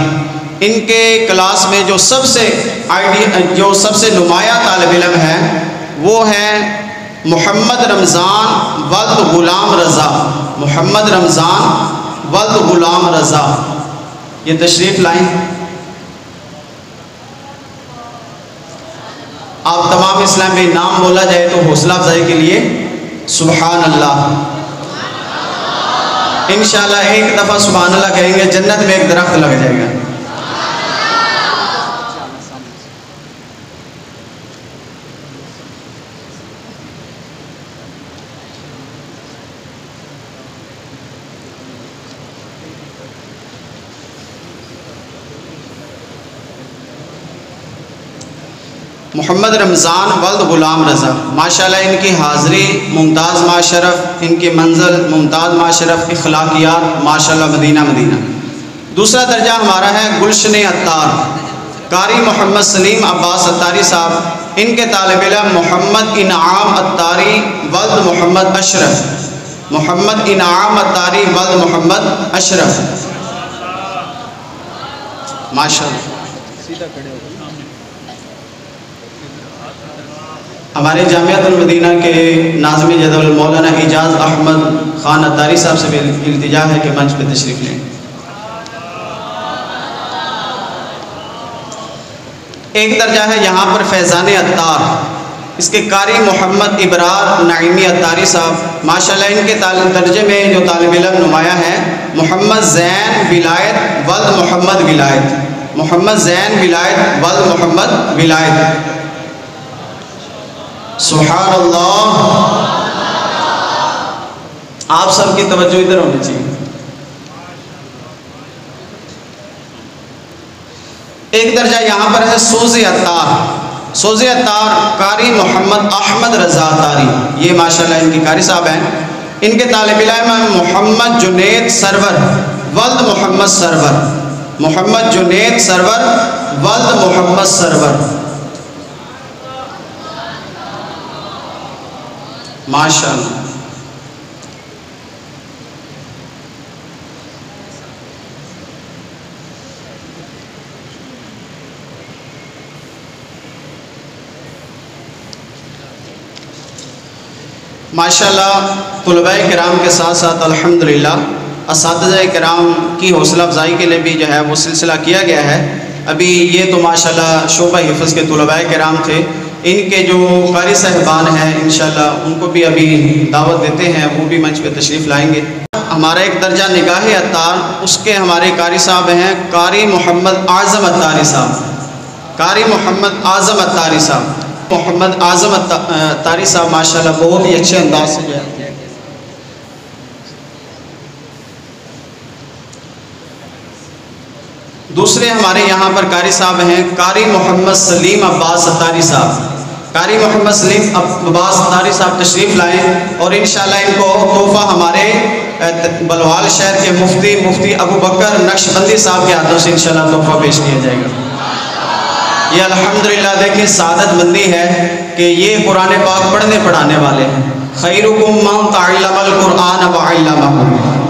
S3: ان کے کلاس میں جو سب سے نمایاں طالب علم ہے وہ ہے محمد رمضان ولد غلام رضا۔ محمد رمضان ولد غلام رضا، یہ تشریف لائیں۔ آپ تمام اسلام میں نام بولا جائے تو حوصلہ افزائی کے لیے سبحان اللہ۔ انشاءاللہ ایک دفعہ سبحان اللہ کہیں گے جنت میں ایک درخت لگ جائے گا۔ محمد رمضان ولد غلام رضا، ماشاءاللہ ان کی حاضری ممتاز ماشرف، ان کی منزل ممتاز ماشرف، اخلاقیات ماشاءاللہ مدینہ مدینہ۔ دوسرا درجہ ہمارا ہے گلشن اتار، قاری محمد سلیم عباس اتاری صاحب،
S6: ان کے طالب علم محمد انعام اتاری ولد محمد اشرف، محمد انعام اتاری ولد محمد اشرف، ماشاءاللہ۔ ہمارے جامعۃ المدینہ کے ناظم جدول مولانا اعجاز احمد خان اتاری صاحب سے بھی التجا ہے کہ منچ پہ تشریف لیں۔ ایک درجہ ہے یہاں پر فیضان اتار، اس کے قاری محمد ابرار نعیمی اتاری صاحب، ماشاءاللہ ان کے درجے میں جو طالب علم نمایاں ہیں محمد زین ولایت ولد محمد ولایت، محمد زین ولایت ولد محمد ولایت، سبحان اللہ۔ آپ سب کی توجہ ادھر ہونی چاہیے۔ ایک درجہ یہاں پر ہے سوز اتار، سوز اتار قاری محمد احمد رضا اتاری، یہ ماشاءاللہ ان کی قاری صاحب ہیں۔ ان کے طالب علم محمد جنید سرور ولد محمد سرور، محمد جنید سرور ولد محمد سرور، ماشاءاللہ۔ ماشاءاللہ طلباء کرام کے ساتھ ساتھ الحمدللہ اساتذہ کرام کی حوصلہ افزائی کے لیے بھی جو ہے وہ سلسلہ کیا گیا ہے۔ ابھی یہ تو ماشاءاللہ شعبہ حفظ کے طلباء کرام تھے، ان کے جو قاری صاحبان ہیں انشاءاللہ ان کو بھی ابھی دعوت دیتے ہیں، وہ بھی منچ پہ تشریف لائیں گے۔ ہمارا ایک درجہ نگاہ اتار، اس کے ہمارے قاری صاحب ہیں قاری محمد اعظم اتاری صاحب، قاری محمد اعظم اتاری صاحب، محمد اعظم اتاری صاحب ماشاءاللہ بہت ہی اچھے انداز سے جو ہے۔ دوسرے ہمارے یہاں پر قاری صاحب ہیں قاری محمد سلیم عباس اتاری صاحب، قاری محمد سلیم عباس اتاری صاحب تشریف لائیں اور انشاءاللہ ان کو تحفہ ہمارے بلوال شہر کے مفتی ابو بکر نقشبندی صاحب کے ہاتھوں سے انشاءاللہ تحفہ پیش کیا جائے گا۔ یہ الحمدللہ دیکھیں سعادت مندی ہے کہ یہ قرآن پاک پڑھنے پڑھانے والے ہیں۔ خیرکم من تعلم القرآن وعلمہ،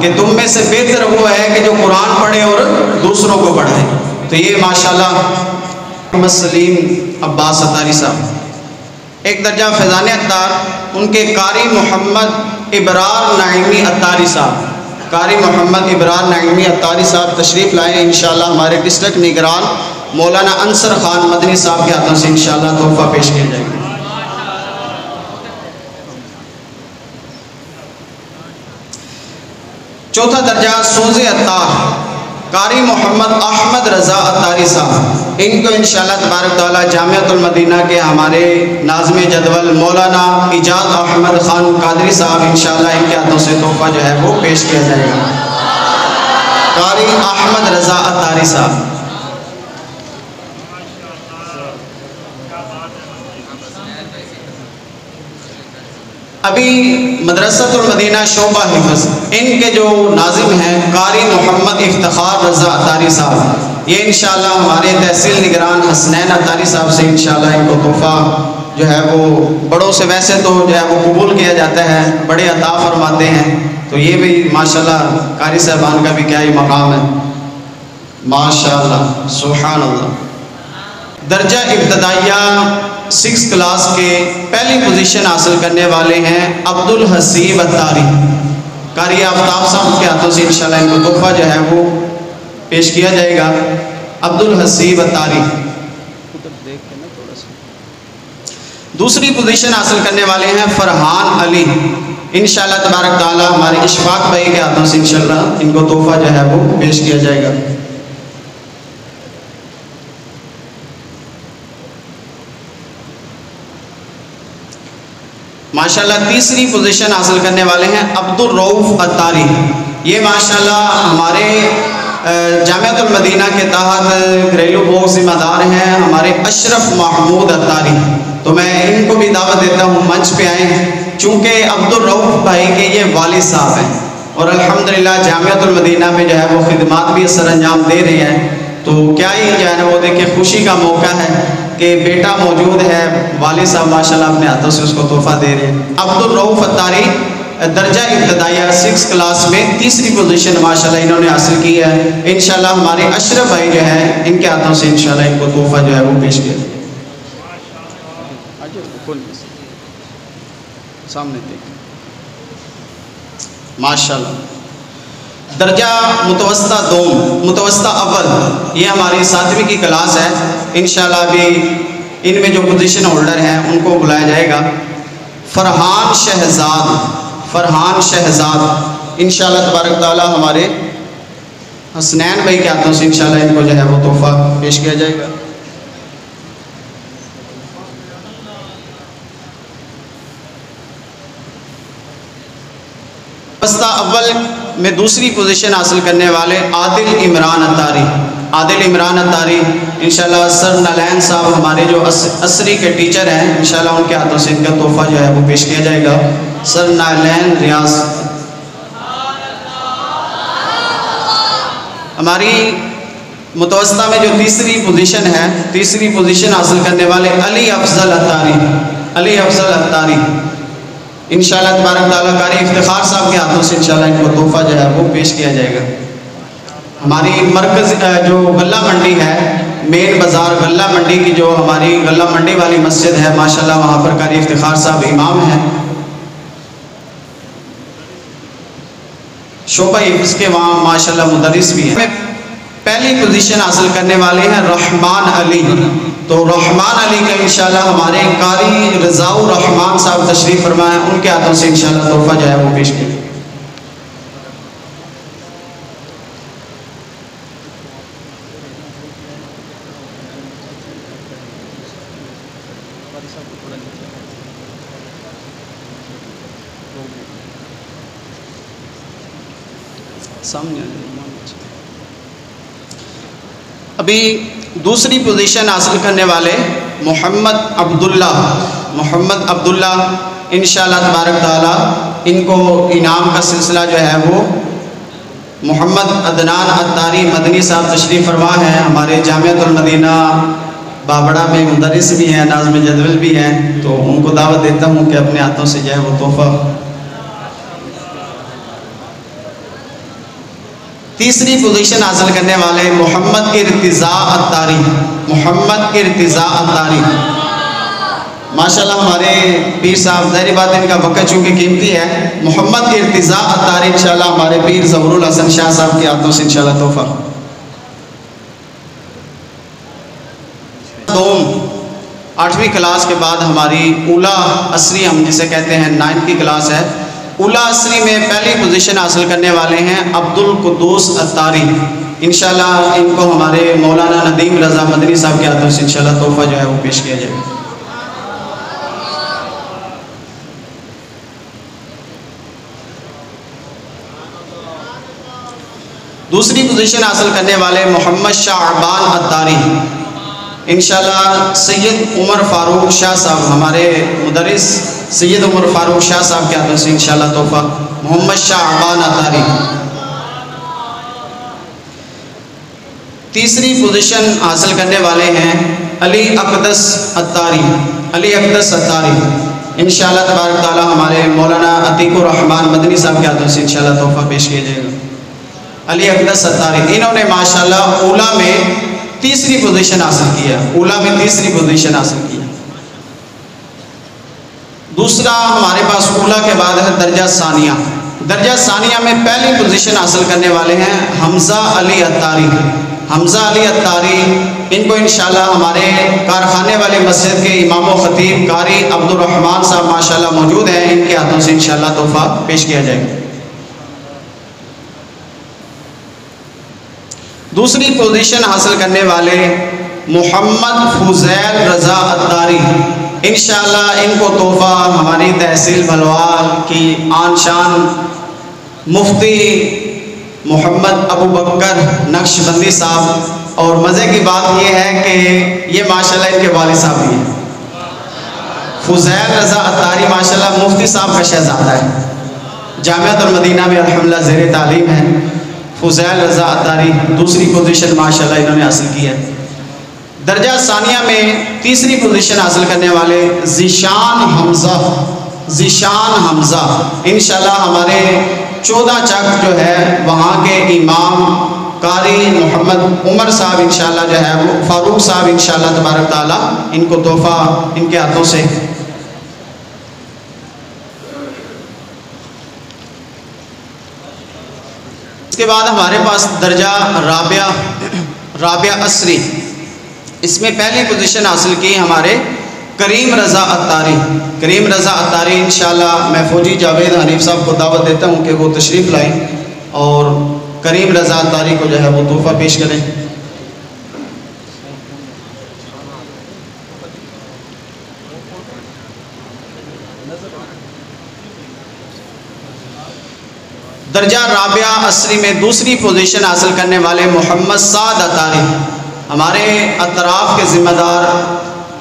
S6: کہ تم میں سے بہتر وہ ہے کہ جو قرآن پڑھے اور دوسروں کو پڑھائے۔ تو یہ ماشاءاللہ محمد سلیم عباس اتاری صاحب۔ ایک درجہ فیضان اتار، ان کے قاری محمد ابرار نعیمی اتاری صاحب، قاری محمد ابرار نعیمی اتاری صاحب تشریف لائیں، انشاءاللہ ہمارے ڈسٹرکٹ نگران مولانا انصر خان مدنی صاحب کے ہاتھوں سے انشاءاللہ تحفہ پیش کیا جائے گا۔ چوتھا درجہ سوز اتار، قاری محمد احمد رضا اتاری صاحب، ان کو انشاءاللہ تبارک تعالیٰ جامعۃ المدینہ کے ہمارے ناظم جدول مولانا اعجاز احمد خان قادری صاحب انشاءاللہ ان کے ہاتھوں سے تحفہ جو ہے وہ پیش کیا جائے گا۔ قاری احمد رضا اتاری صاحب۔ ابھی مدرسۃ المدینہ شعبہ حفظ، ان کے جو ناظم ہیں قاری محمد افتخار رضا اتاری صاحب، یہ انشاءاللہ ہمارے تحصیل نگران حسنین اتاری صاحب سے انشاءاللہ ان کو تحفہ جو ہے وہ بڑوں سے ویسے تو جو ہے وہ قبول کیا جاتا ہے، بڑے عطا فرماتے ہیں، تو یہ بھی ماشاءاللہ قاری صاحبان کا بھی کیا ہی مقام ہے، ماشاءاللہ سبحان اللہ۔ درجہ ابتدائیہ 6 کلاس کے پہلی پوزیشن حاصل کرنے والے ہیں عبدالحسیب اتاری، قاری آفتاب صاحب کے ہاتھوں سے انشاءاللہ ان کو تحفہ جو ہے وہ پیش کیا جائے گا۔ عبدالحسیب اتاری۔ دوسری پوزیشن حاصل کرنے والے ہیں فرحان علی، انشاءاللہ تبارک تعالیٰ ہمارے اشفاق بھائی کے ہاتھوں سے انشاءاللہ ان کو تحفہ جو ہے وہ پیش کیا جائے گا۔ ماشاءاللہ تیسری پوزیشن حاصل کرنے والے ہیں عبدالرؤف اتاری، یہ ماشاءاللہ ہمارے جامعۃ المدینہ کے تحت گھریلو بوگ ذمہ دار ہیں ہمارے اشرف محمود اتاری، تو میں ان کو بھی دعوت دیتا ہوں منچ پہ آئیں، چونکہ عبدالرؤف بھائی کے یہ والد صاحب ہیں اور الحمدللہ جامعۃ المدینہ میں جو ہے وہ خدمات بھی سر انجام دے رہے ہیں، تو کیا ہی جو ہے نا وہ دیکھیں خوشی کا موقع ہے
S14: کہ بیٹا موجود ہے، والد صاحب ماشاءاللہ اپنے ہاتھوں سے اس کو تحفہ دے رہے ہیں۔ عبدالرؤف اتاری درجہ ابتدائیہ 6 کلاس میں تیسری پوزیشن ماشاءاللہ انہوں نے حاصل کی ہے۔ انشاءاللہ ہمارے اشرف بھائی جو ہیں ان کے ہاتھوں سے انشاءاللہ ان کو تحفہ جو ہے وہ پیش کیا سامنے دیکھ ماشاءاللہ۔ درجہ متوسطہ دوم، متوسطہ اول، یہ ہماری 7ویں کی کلاس ہے۔ انشاءاللہ ابھی ان میں جو پوزیشن ہولڈر ہیں ان کو بلایا جائے گا۔ فرحان شہزاد انشاءاللہ تبارک تعالیٰ ہمارے حسنین بھائی کے ہاتھوں سے انشاءاللہ ان کو جو ہے وہ تحفہ پیش کیا جائے گا۔ متوسطہ اول میں دوسری پوزیشن حاصل کرنے والے عادل عمران اتاری انشاءاللہ سر نالین صاحب ہمارے جو عصری کے ٹیچر ہیں انشاءاللہ ان کے ہاتھوں سے ان کا تحفہ جو ہے وہ پیش کیا جائے گا۔ سر نالین ریاض۔ ہماری متوسطہ میں جو تیسری پوزیشن حاصل کرنے والے علی افضل اتاری انشاءاللہ تبارک تعالیٰ قاری افتخار صاحب کے ہاتھوں سے انشاءاللہ ان کو تحفہ جو ہے وہ پیش کیا جائے گا۔ ہماری مرکز جو غلہ منڈی ہے، مین بازار غلہ منڈی کی جو ہماری غلہ منڈی والی مسجد ہے ماشاءاللہ وہاں پر قاری افتخار صاحب امام ہیں، شعبہ حفظ کے وہاں ماشاءاللہ مدرس بھی ہیں۔ پہلی پوزیشن حاصل کرنے والے ہیں رحمان علی، تو رحمان علی کا انشاءاللہ ہمارے قاری رضا الرحمان صاحب تشریف فرمائے، ان کے ہاتھوں سے انشاءاللہ تحفہ جو ہے وہ پیش کیا۔ ابھی دوسری پوزیشن حاصل کرنے والے محمد عبداللہ انشاءاللہ تبارک تعالیٰ ان کو انعام کا سلسلہ جو ہے وہ محمد عدنان اتاری مدنی صاحب تشریف فرما ہے، ہمارے جامعۃ المدینہ بابڑا میں مدرس بھی ہیں، ناظم جدول بھی ہیں، تو ان کو دعوت دیتا ہوں کہ اپنے ہاتھوں سے جو ہے وہ تحفہ۔ تیسری پوزیشن حاصل کرنے والے محمد ارتضاء اتاری ماشاءاللہ ہمارے پیر صاحب، ظاہری بات ان کا وقت چونکہ قیمتی ہے، محمد ارتضاء اتاری انشاءاللہ ہمارے پیر ظہور الحسن شاہ صاحب کے ہاتھوں سے انشاءاللہ تحفہ۔ 8ویں کلاس کے بعد ہماری اولا عصری، ہم جسے کہتے ہیں 9 کی کلاس ہے، اولا عصری میں پہلی پوزیشن حاصل کرنے والے ہیں عبدالقدوس اتاری انشاءاللہ ان کو ہمارے مولانا ندیم رضا مدنی صاحب کے ہاتھوں سے انشاءاللہ تحفہ جو ہے وہ پیش کیا جائے گا۔ دوسری پوزیشن حاصل کرنے والے محمد شعبان اتاری انشاءاللہ سید عمر فاروق شاہ صاحب، ہمارے مدرس سید عمر فاروق شاہ صاحب کے ہاتھوں سے انشاءاللہ تحفہ محمد شعبان اتاری۔ تیسری پوزیشن حاصل کرنے والے ہیں علی اقدس اتاری انشاءاللہ تبارک تعالیٰ ہمارے مولانا عتیق الرحمان مدنی صاحب کے ہاتھوں سے انشاءاللہ تحفہ پیش کیا جائے گا۔ علی اقدس اتاری انہوں نے ماشاءاللہ اولا میں تیسری پوزیشن حاصل کیا، دوسرا ہمارے پاس اولا کے بعد ہے درجہ ثانیہ میں پہلی پوزیشن حاصل کرنے والے ہیں حمزہ علی اتاری ان کو انشاءاللہ ہمارے کارخانے والے مسجد کے امام و خطیب قاری عبد الرحمان صاحب ماشاءاللہ موجود ہیں، ان کے ہاتھوں سے انشاءاللہ تحفہ پیش کیا جائے گا۔ دوسری پوزیشن حاصل کرنے والے محمد فضیل رضا اتاری انشاءاللہ ان کو تحفہ ہماری تحصیل بھلوال کی آن شان مفتی محمد ابو بکر نقش بندی صاحب، اور مزے کی بات یہ ہے کہ یہ ماشاءاللہ ان کے والد صاحب بھی ہیں، فضیل رضا اتاری ماشاءاللہ مفتی صاحب کا شہزادہ ہے، جامعۃ المدینہ میں الحمدللہ زیر تعلیم ہے۔ فضیل رضا اتاری دوسری پوزیشن ماشاءاللہ انہوں نے حاصل کی ہے۔ درجہ ثانیہ میں تیسری پوزیشن حاصل کرنے والے ذیشان حمزہ انشاءاللہ ہمارے 14 چک جو ہے وہاں کے امام قاری محمد عمر صاحب انشاءاللہ جو ہے وہ فاروق صاحب انشاءاللہ تبارک تعالیٰ ان کو تحفہ ان کے ہاتھوں سے. اس کے بعد ہمارے پاس درجہ رابعہ عصری، اس میں پہلی پوزیشن حاصل کی ہمارے کریم رضا عطاری انشاءاللہ میں فوجی جاوید حنیف صاحب کو دعوت دیتا ہوں کہ وہ تشریف لائیں اور کریم رضا عطاری کو جو ہے وہ تحفہ پیش کریں. درجہ رابعہ عصری میں دوسری پوزیشن حاصل کرنے والے محمد سعد عطاری، ہمارے اطراف کے ذمہ دار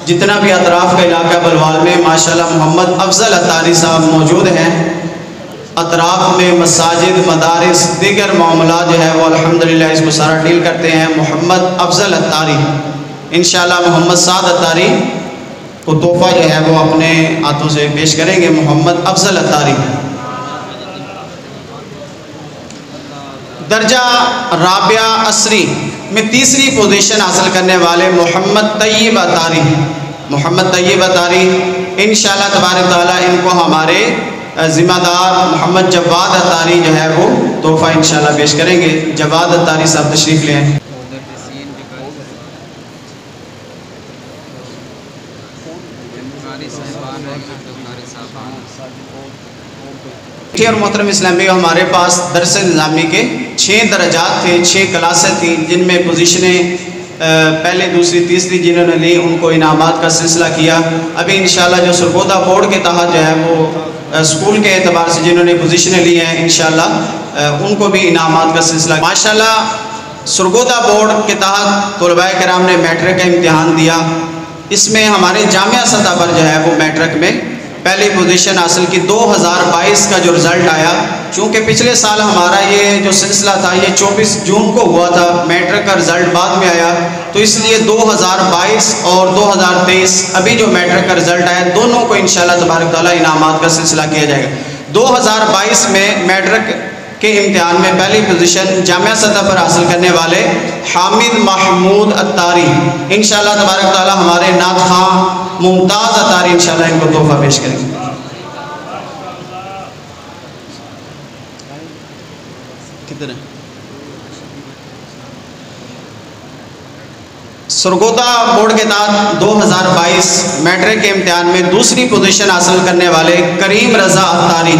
S14: جتنا بھی اطراف کا علاقہ بلوال میں ماشاءاللہ محمد افضل عطاری صاحب موجود ہیں. اطراف میں مساجد، مدارس، دیگر معاملات جو ہے وہ الحمدللہ اس کو سارا ڈیل کرتے ہیں. محمد افضل عطاری انشاءاللہ محمد سعد عطاری کو تحفہ جو ہے وہ اپنے ہاتھوں سے پیش کریں گے. محمد افضل عطاری. درجہ رابعہ عصری میں تیسری پوزیشن حاصل کرنے والے محمد طیب عطاری انشاءاللہ تبارک تعالیٰ ان کو ہمارے ذمہ دار محمد جواد عطاری جو ہے وہ تحفہ انشاءاللہ پیش کریں گے. جواد عطاری صاحب تشریف لے آئیں. اور محترم اسلامی ہمارے پاس درس نظامی کے 6 درجات تھے، 6 کلاسیں تھیں جن میں پوزیشنیں پہلے، دوسری، تیسری جنہوں نے لی ان کو انعامات کا سلسلہ کیا. ابھی انشاءاللہ جو سرگودا بورڈ کے تحت جو ہے وہ اسکول کے اعتبار سے جنہوں نے پوزیشنیں لی ہیں انشاءاللہ ان کو بھی انعامات کا سلسلہ. ماشاءاللہ سرگودا بورڈ کے تحت طلباء کرام نے میٹرک کا امتحان دیا. اس میں ہمارے جامعہ سطح پر جو ہے وہ میٹرک میں پہلی پوزیشن حاصل کی. 2022 کا جو رزلٹ آیا، چونکہ پچھلے سال ہمارا یہ جو سلسلہ تھا یہ 24 جون کو ہوا تھا، میٹرک کا رزلٹ بعد میں آیا، تو اس لیے 2022 اور 2023 ابھی جو میٹرک کا رزلٹ آیا دونوں کو انشاءاللہ تبارک تعالیٰ انعامات کا سلسلہ کیا جائے گا. 2022 میں میٹرک کے امتحان میں پہلی پوزیشن جامعہ سطح پر حاصل کرنے والے حامد محمود عطاری انشاءاللہ تبارک تعالیٰ ہمارے نعت خواں ممتاز عطاری انشاءاللہ ان کو تحفہ پیش کریں گے. کدھر ہے؟ سرگودا بورڈ کے تحت 2022 میٹرک کے امتحان میں دوسری پوزیشن حاصل کرنے والے کریم رضا عطاری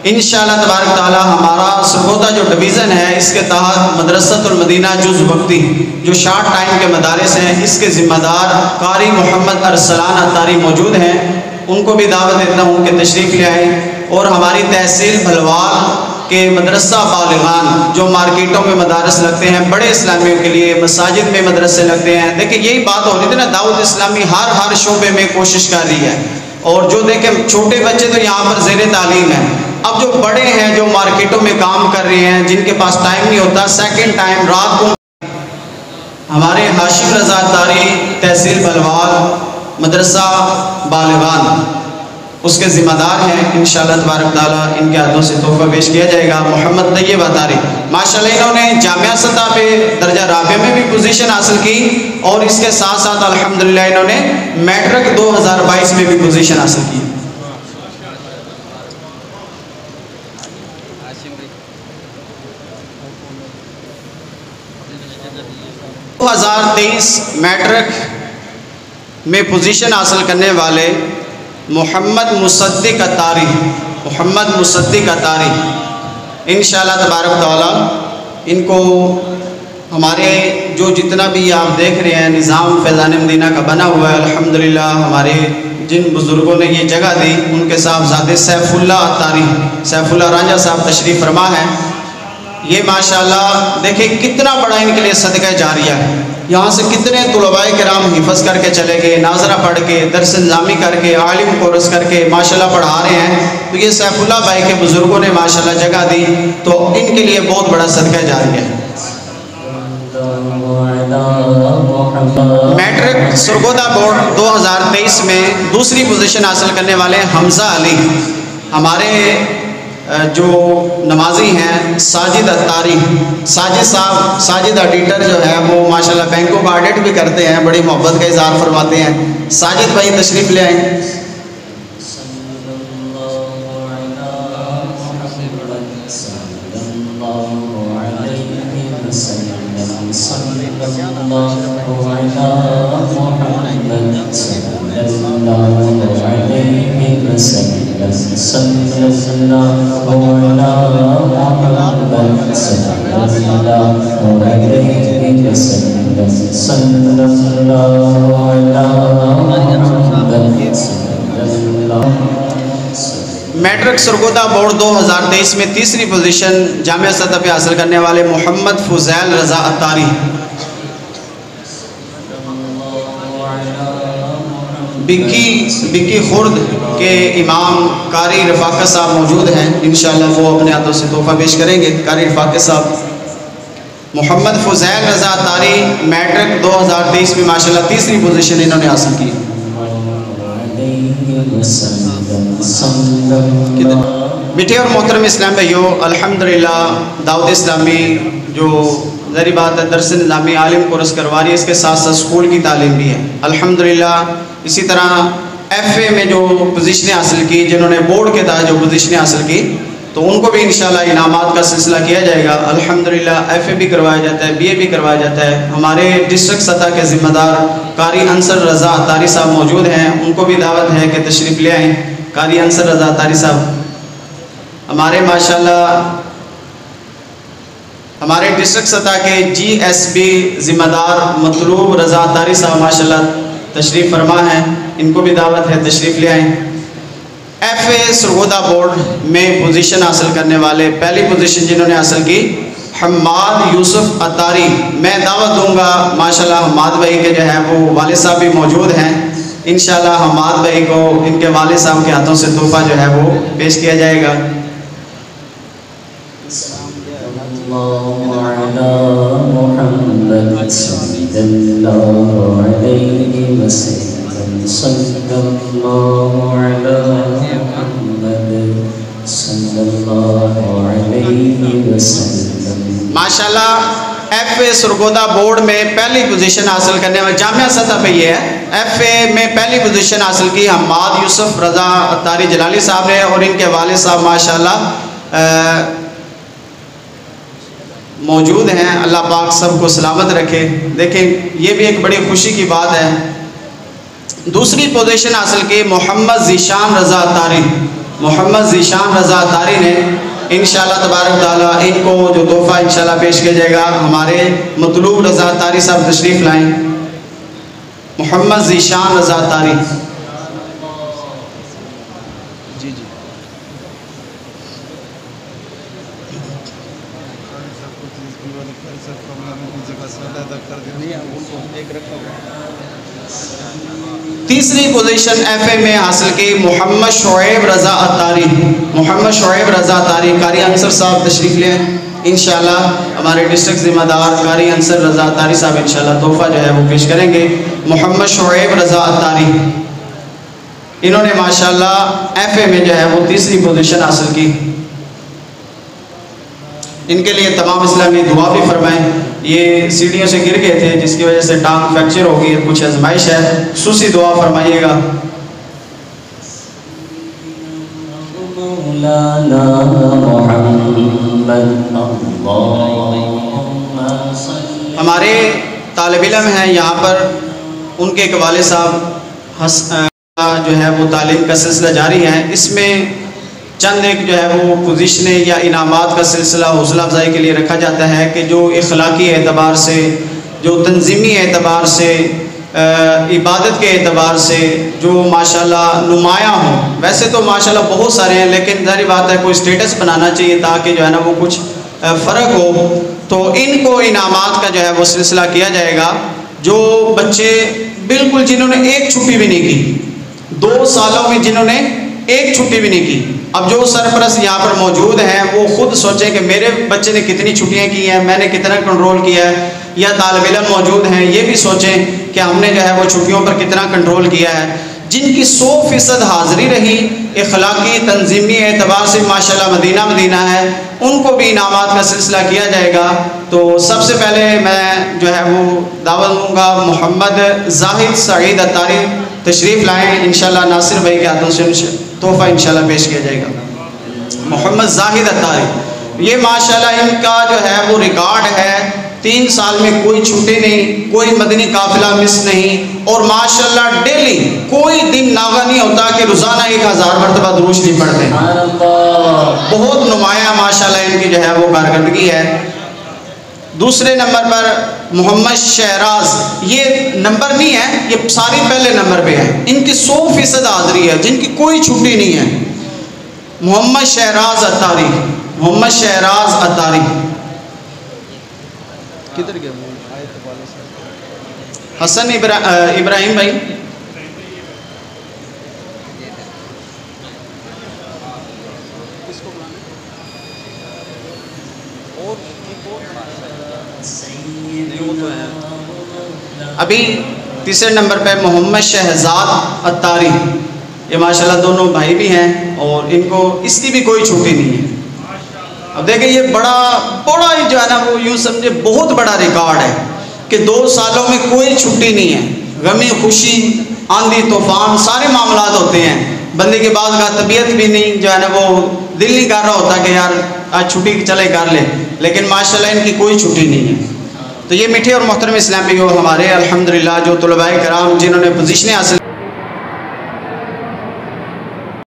S14: انشاءاللہ تبارک تعالی ہمارا سرگودا جو ڈویژن ہے اس کے تحت مدرسۃ المدینہ جز وقتی جو شارٹ ٹائم کے مدارس ہیں اس کے ذمہ دار قاری محمد ارسلان عطاری موجود ہیں. ان کو بھی دعوت دیتا ہوں کہ تشریف لے آئیں. اور ہماری تحصیل بھلوال کے مدرسہ بالغان جو مارکیٹوں میں مدارس لگتے ہیں، بڑے اسلامیوں کے لیے مساجد میں مدرسے لگتے ہیں. دیکھیں یہی بات ہو رہی تھی نا، دعوت اسلامی ہر شعبے میں کوشش کر رہی ہے. اور جو دیکھیں چھوٹے بچے تو یہاں پر زیر تعلیم ہیں، اب جو بڑے ہیں جو مارکیٹوں میں کام کر رہے ہیں جن کے پاس ٹائم نہیں ہوتا، سیکنڈ ٹائم رات کو ہمارے ہاشم رضا عطاری تحصیل بھلوال مدرسہ بالغان اس کے ذمہ دار ہیں. انشاءاللہ تبارک تعالیٰ ان کے ہاتھوں سے تحفہ پیش کیا جائے گا. محمد طیب عطاری ماشاءاللہ انہوں نے جامعہ سطح پہ درجہ رابعہ میں بھی پوزیشن حاصل کی اور اس کے ساتھ ساتھ الحمدللہ انہوں نے میٹرک 2022 میں بھی پوزیشن حاصل کی. 2023 میٹرک میں پوزیشن حاصل کرنے والے محمد مصدق عطاری انشاءاللہ تبارک تعالیٰ ان کو ہمارے جو جتنا بھی آپ دیکھ رہے ہیں نظام فیضان مدینہ کا بنا ہوا ہے الحمدللہ ہمارے جن بزرگوں نے یہ جگہ دی ان کے صاحبزادے سیف اللہ رانجھا صاحب تشریف فرما ہے. یہ ماشاءاللہ دیکھیں کتنا بڑا ان کے لیے صدقہ جاریہ ہے. یہاں سے کتنے طلباء کرام حفظ کر کے چلے گئے، ناظرہ پڑھ کے، درس نظامی کر کے، عالم کورس کر کے ماشاءاللہ پڑھا رہے ہیں. تو یہ سیف اللہ بھائی کے بزرگوں نے ماشاءاللہ جگہ دی تو ان کے لیے بہت بڑا صدقہ جاریہ ہے. میٹرک سرگودا بورڈ 2023 میں دوسری پوزیشن حاصل کرنے والے حمزہ علی، ہمارے جو نمازی ہیں ساجد اتاری، ساجد صاحب، ساجد ایڈیٹر جو ہے وہ ماشاءاللہ بینکوں کا آڈٹ بھی کرتے ہیں، بڑی محبت کا اظہار فرماتے ہیں۔ ساجد بھائی تشریف لے آئیں۔ میٹرک سرگودا بورڈ 2023 میں تیسری پوزیشن جامعہ سطح پہ حاصل کرنے والے محمد فضیل رضا اتاری، بکی خرد کے امام قاری رفاقت صاحب موجود ہیں، انشاءاللہ وہ اپنے ہاتھوں سے تحفہ پیش کریں گے۔ قاری رفاقت صاحب محمد فضیل رضا اتاری میٹرک 2023 میں ماشاءاللہ تیسری پوزیشن انہوں نے حاصل کی۔ بیٹے اور محترم اسلام بھائیو، الحمدللہ دعوت اسلامی جو ظاہری بات ہے درس نظامی عالم کورس کروا رہی ہے، اس کے ساتھ ساتھ اسکول کی تعلیم بھی ہے الحمدللہ۔ اسی طرح ایف اے میں جو پوزیشنیں حاصل کی، جنہوں نے بورڈ کے تحت جو پوزیشنیں حاصل کی، تو ان کو بھی انشاءاللہ انعامات کا سلسلہ کیا جائے گا الحمدللہ۔ ایف اے بھی کروایا جاتا ہے، بی اے بھی کروایا جاتا ہے۔ ہمارے ڈسٹرکٹ سطح کے ذمہ دار قاری انصر رضا اتاری صاحب موجود ہیں، ان کو بھی دعوت ہے کہ تشریف لے آئیں۔ قاری انصر رضا اتاری صاحب ہمارے ماشاءاللہ ہمارے ڈسٹرکٹ سطح کے جی ایس بی ذمہ دار مطلوب رضا اتاری صاحب ماشاءاللہ تشریف فرما ہیں، ان کو بھی دعوت ہے تشریف لے آئیں۔ ایف اے سرگودا بورڈ میں پوزیشن حاصل کرنے والے پہلی پوزیشن جنہوں نے حاصل کی حماد یوسف اتاری، میں دعوت دوں گا ماشاءاللہ حماد بھائی کے جو ہے وہ والد صاحب بھی موجود ہیں، انشاءاللہ حماد بھائی کو ان کے والد صاحب کے ہاتھوں سے تحفہ جو ہے وہ پیش کیا جائے گا۔ ماشاءاللہ ایف اے سرگودا بورڈ میں پہلی پوزیشن حاصل کرنے والے جامعہ سطح پہ یہ ہے، ایف اے میں پہلی پوزیشن حاصل کی حماد یوسف رضا اتاری جلالی صاحب نے، اور ان کے والد صاحب ماشاءاللہ موجود ہیں، اللہ پاک سب کو سلامت رکھے۔ دیکھیں یہ بھی ایک بڑی خوشی کی بات ہے۔ دوسری پوزیشن حاصل کی محمد ذیشان رضا اتاری، محمد ذیشان رضا اتاری نے انشاءاللہ تبارک تعالیٰ ان کو جو تحفہ انشاءاللہ پیش کیا جائے گا، ہمارے مطلوب رضا اتاری صاحب تشریف لائیں۔ محمد ذیشان رضا اتاری تیسری پوزیشن ایف اے میں حاصل کی محمد شعیب رضا اتاری، محمد شعیب رضا اتاری، قاری انصر صاحب تشریف لیں انشاءاللہ۔ ہمارے ڈسٹرکٹ ذمہ دار قاری انصر رضا اتاری صاحب انشاءاللہ تحفہ جو ہے وہ پیش کریں گے۔ محمد شعیب رضا اتاری انہوں نے ماشاءاللہ ایف اے میں جو ہے وہ تیسری پوزیشن حاصل کی، ان کے لیے تمام اسلامی دعا بھی فرمائیں۔ یہ سیڑھیوں سے گر گئے تھے جس کی وجہ سے ٹانگ فریکچر ہو گئی، کچھ آزمائش ہے، خصوصی دعا فرمائیے گا۔ ہمارے طالب علم ہیں یہاں پر، ان کے ایک والد صاحب جو ہے وہ تعلیم کا سلسلہ جاری ہے، اس میں چند ایک جو ہے وہ پوزیشنیں یا انعامات کا سلسلہ حوصلہ افزائی کے لیے رکھا جاتا ہے کہ جو اخلاقی اعتبار سے، جو تنظیمی اعتبار سے، عبادت کے اعتبار سے جو ماشاءاللہ نمایاں ہوں۔ ویسے تو ماشاءاللہ بہت سارے ہیں، لیکن ظاہری بات ہے کوئی سٹیٹس بنانا چاہیے تاکہ جو ہے نا وہ کچھ فرق ہو، تو ان کو انعامات کا جو ہے وہ سلسلہ کیا جائے گا۔ جو بچے بالکل جنہوں نے ایک چھٹی بھی نہیں کی، 2 سالوں میں جنہوں نے ایک چھٹی بھی نہیں کی۔ اب جو سرپرست یہاں پر موجود ہیں وہ خود سوچیں کہ میرے بچے نے کتنی چھٹیاں کی ہیں، میں نے کتنا کنٹرول کیا ہے، یا طالب علم موجود ہیں یہ بھی سوچیں کہ ہم نے جو ہے وہ چھٹیوں پر کتنا کنٹرول کیا ہے۔ جن کی 100% حاضری رہی، اخلاقی تنظیمی اعتبار سے ماشاءاللہ مدینہ مدینہ ہے، ان کو بھی انعامات کا سلسلہ کیا جائے گا۔ تو سب سے پہلے میں جو ہے وہ دعوت دوں گا محمد زاہد سعید اتاری تشریف لائیں، انشاءاللہ ناصر بھائی کے ہاتھوں سے تحفہ انشاءاللہ پیش کیا جائے گا۔ محمد زاہد اتاری، یہ ماشاءاللہ ان کا جو ہے وہ ریکارڈ ہے، 3 سال میں کوئی چھٹی نہیں، کوئی مدنی قافلہ مس نہیں، اور ماشاءاللہ ڈیلی کوئی دن ناغا نہیں ہوتا کہ روزانہ 1000 مرتبہ درود شریف پڑھتے ہیں۔ بہت نمایاں ماشاءاللہ ان کی جو ہے وہ کارکردگی ہے۔ دوسرے نمبر پر محمد شہراز، یہ نمبر نہیں ہے، یہ ساری پہلے نمبر پہ ہے، ان کی 100% حاضری ہے، جن کی کوئی چھٹی نہیں ہے۔ محمد شہراز اتاری، محمد شہراز اتاری کدھر گیا؟ حسن ابراہیم بھائی، ابھی تیسرے نمبر پہ محمد شہزاد اتاری، یہ ماشاءاللہ دونوں بھائی بھی ہیں اور ان کو اس کی بھی کوئی چھٹی نہیں ہے۔ اب دیکھیں یہ بڑا ہی جو ہے نا وہ یوں سمجھے بہت بڑا ریکارڈ ہے کہ 2 سالوں میں کوئی چھٹی نہیں ہے۔ غمی خوشی آندھی طوفان سارے معاملات ہوتے ہیں، بندے کے بعد کا طبیعت بھی نہیں جو ہے نا وہ دل نہیں کر رہا ہوتا کہ یار آج چھٹی چلے کر لے، لیکن ماشاءاللہ ان کی کوئی چھٹی نہیں ہے۔ تو یہ میٹھے اور محترم اسلامی ہمارے الحمدللہ جو طلباء کرام جنہوں نے پوزیشنیں حاصل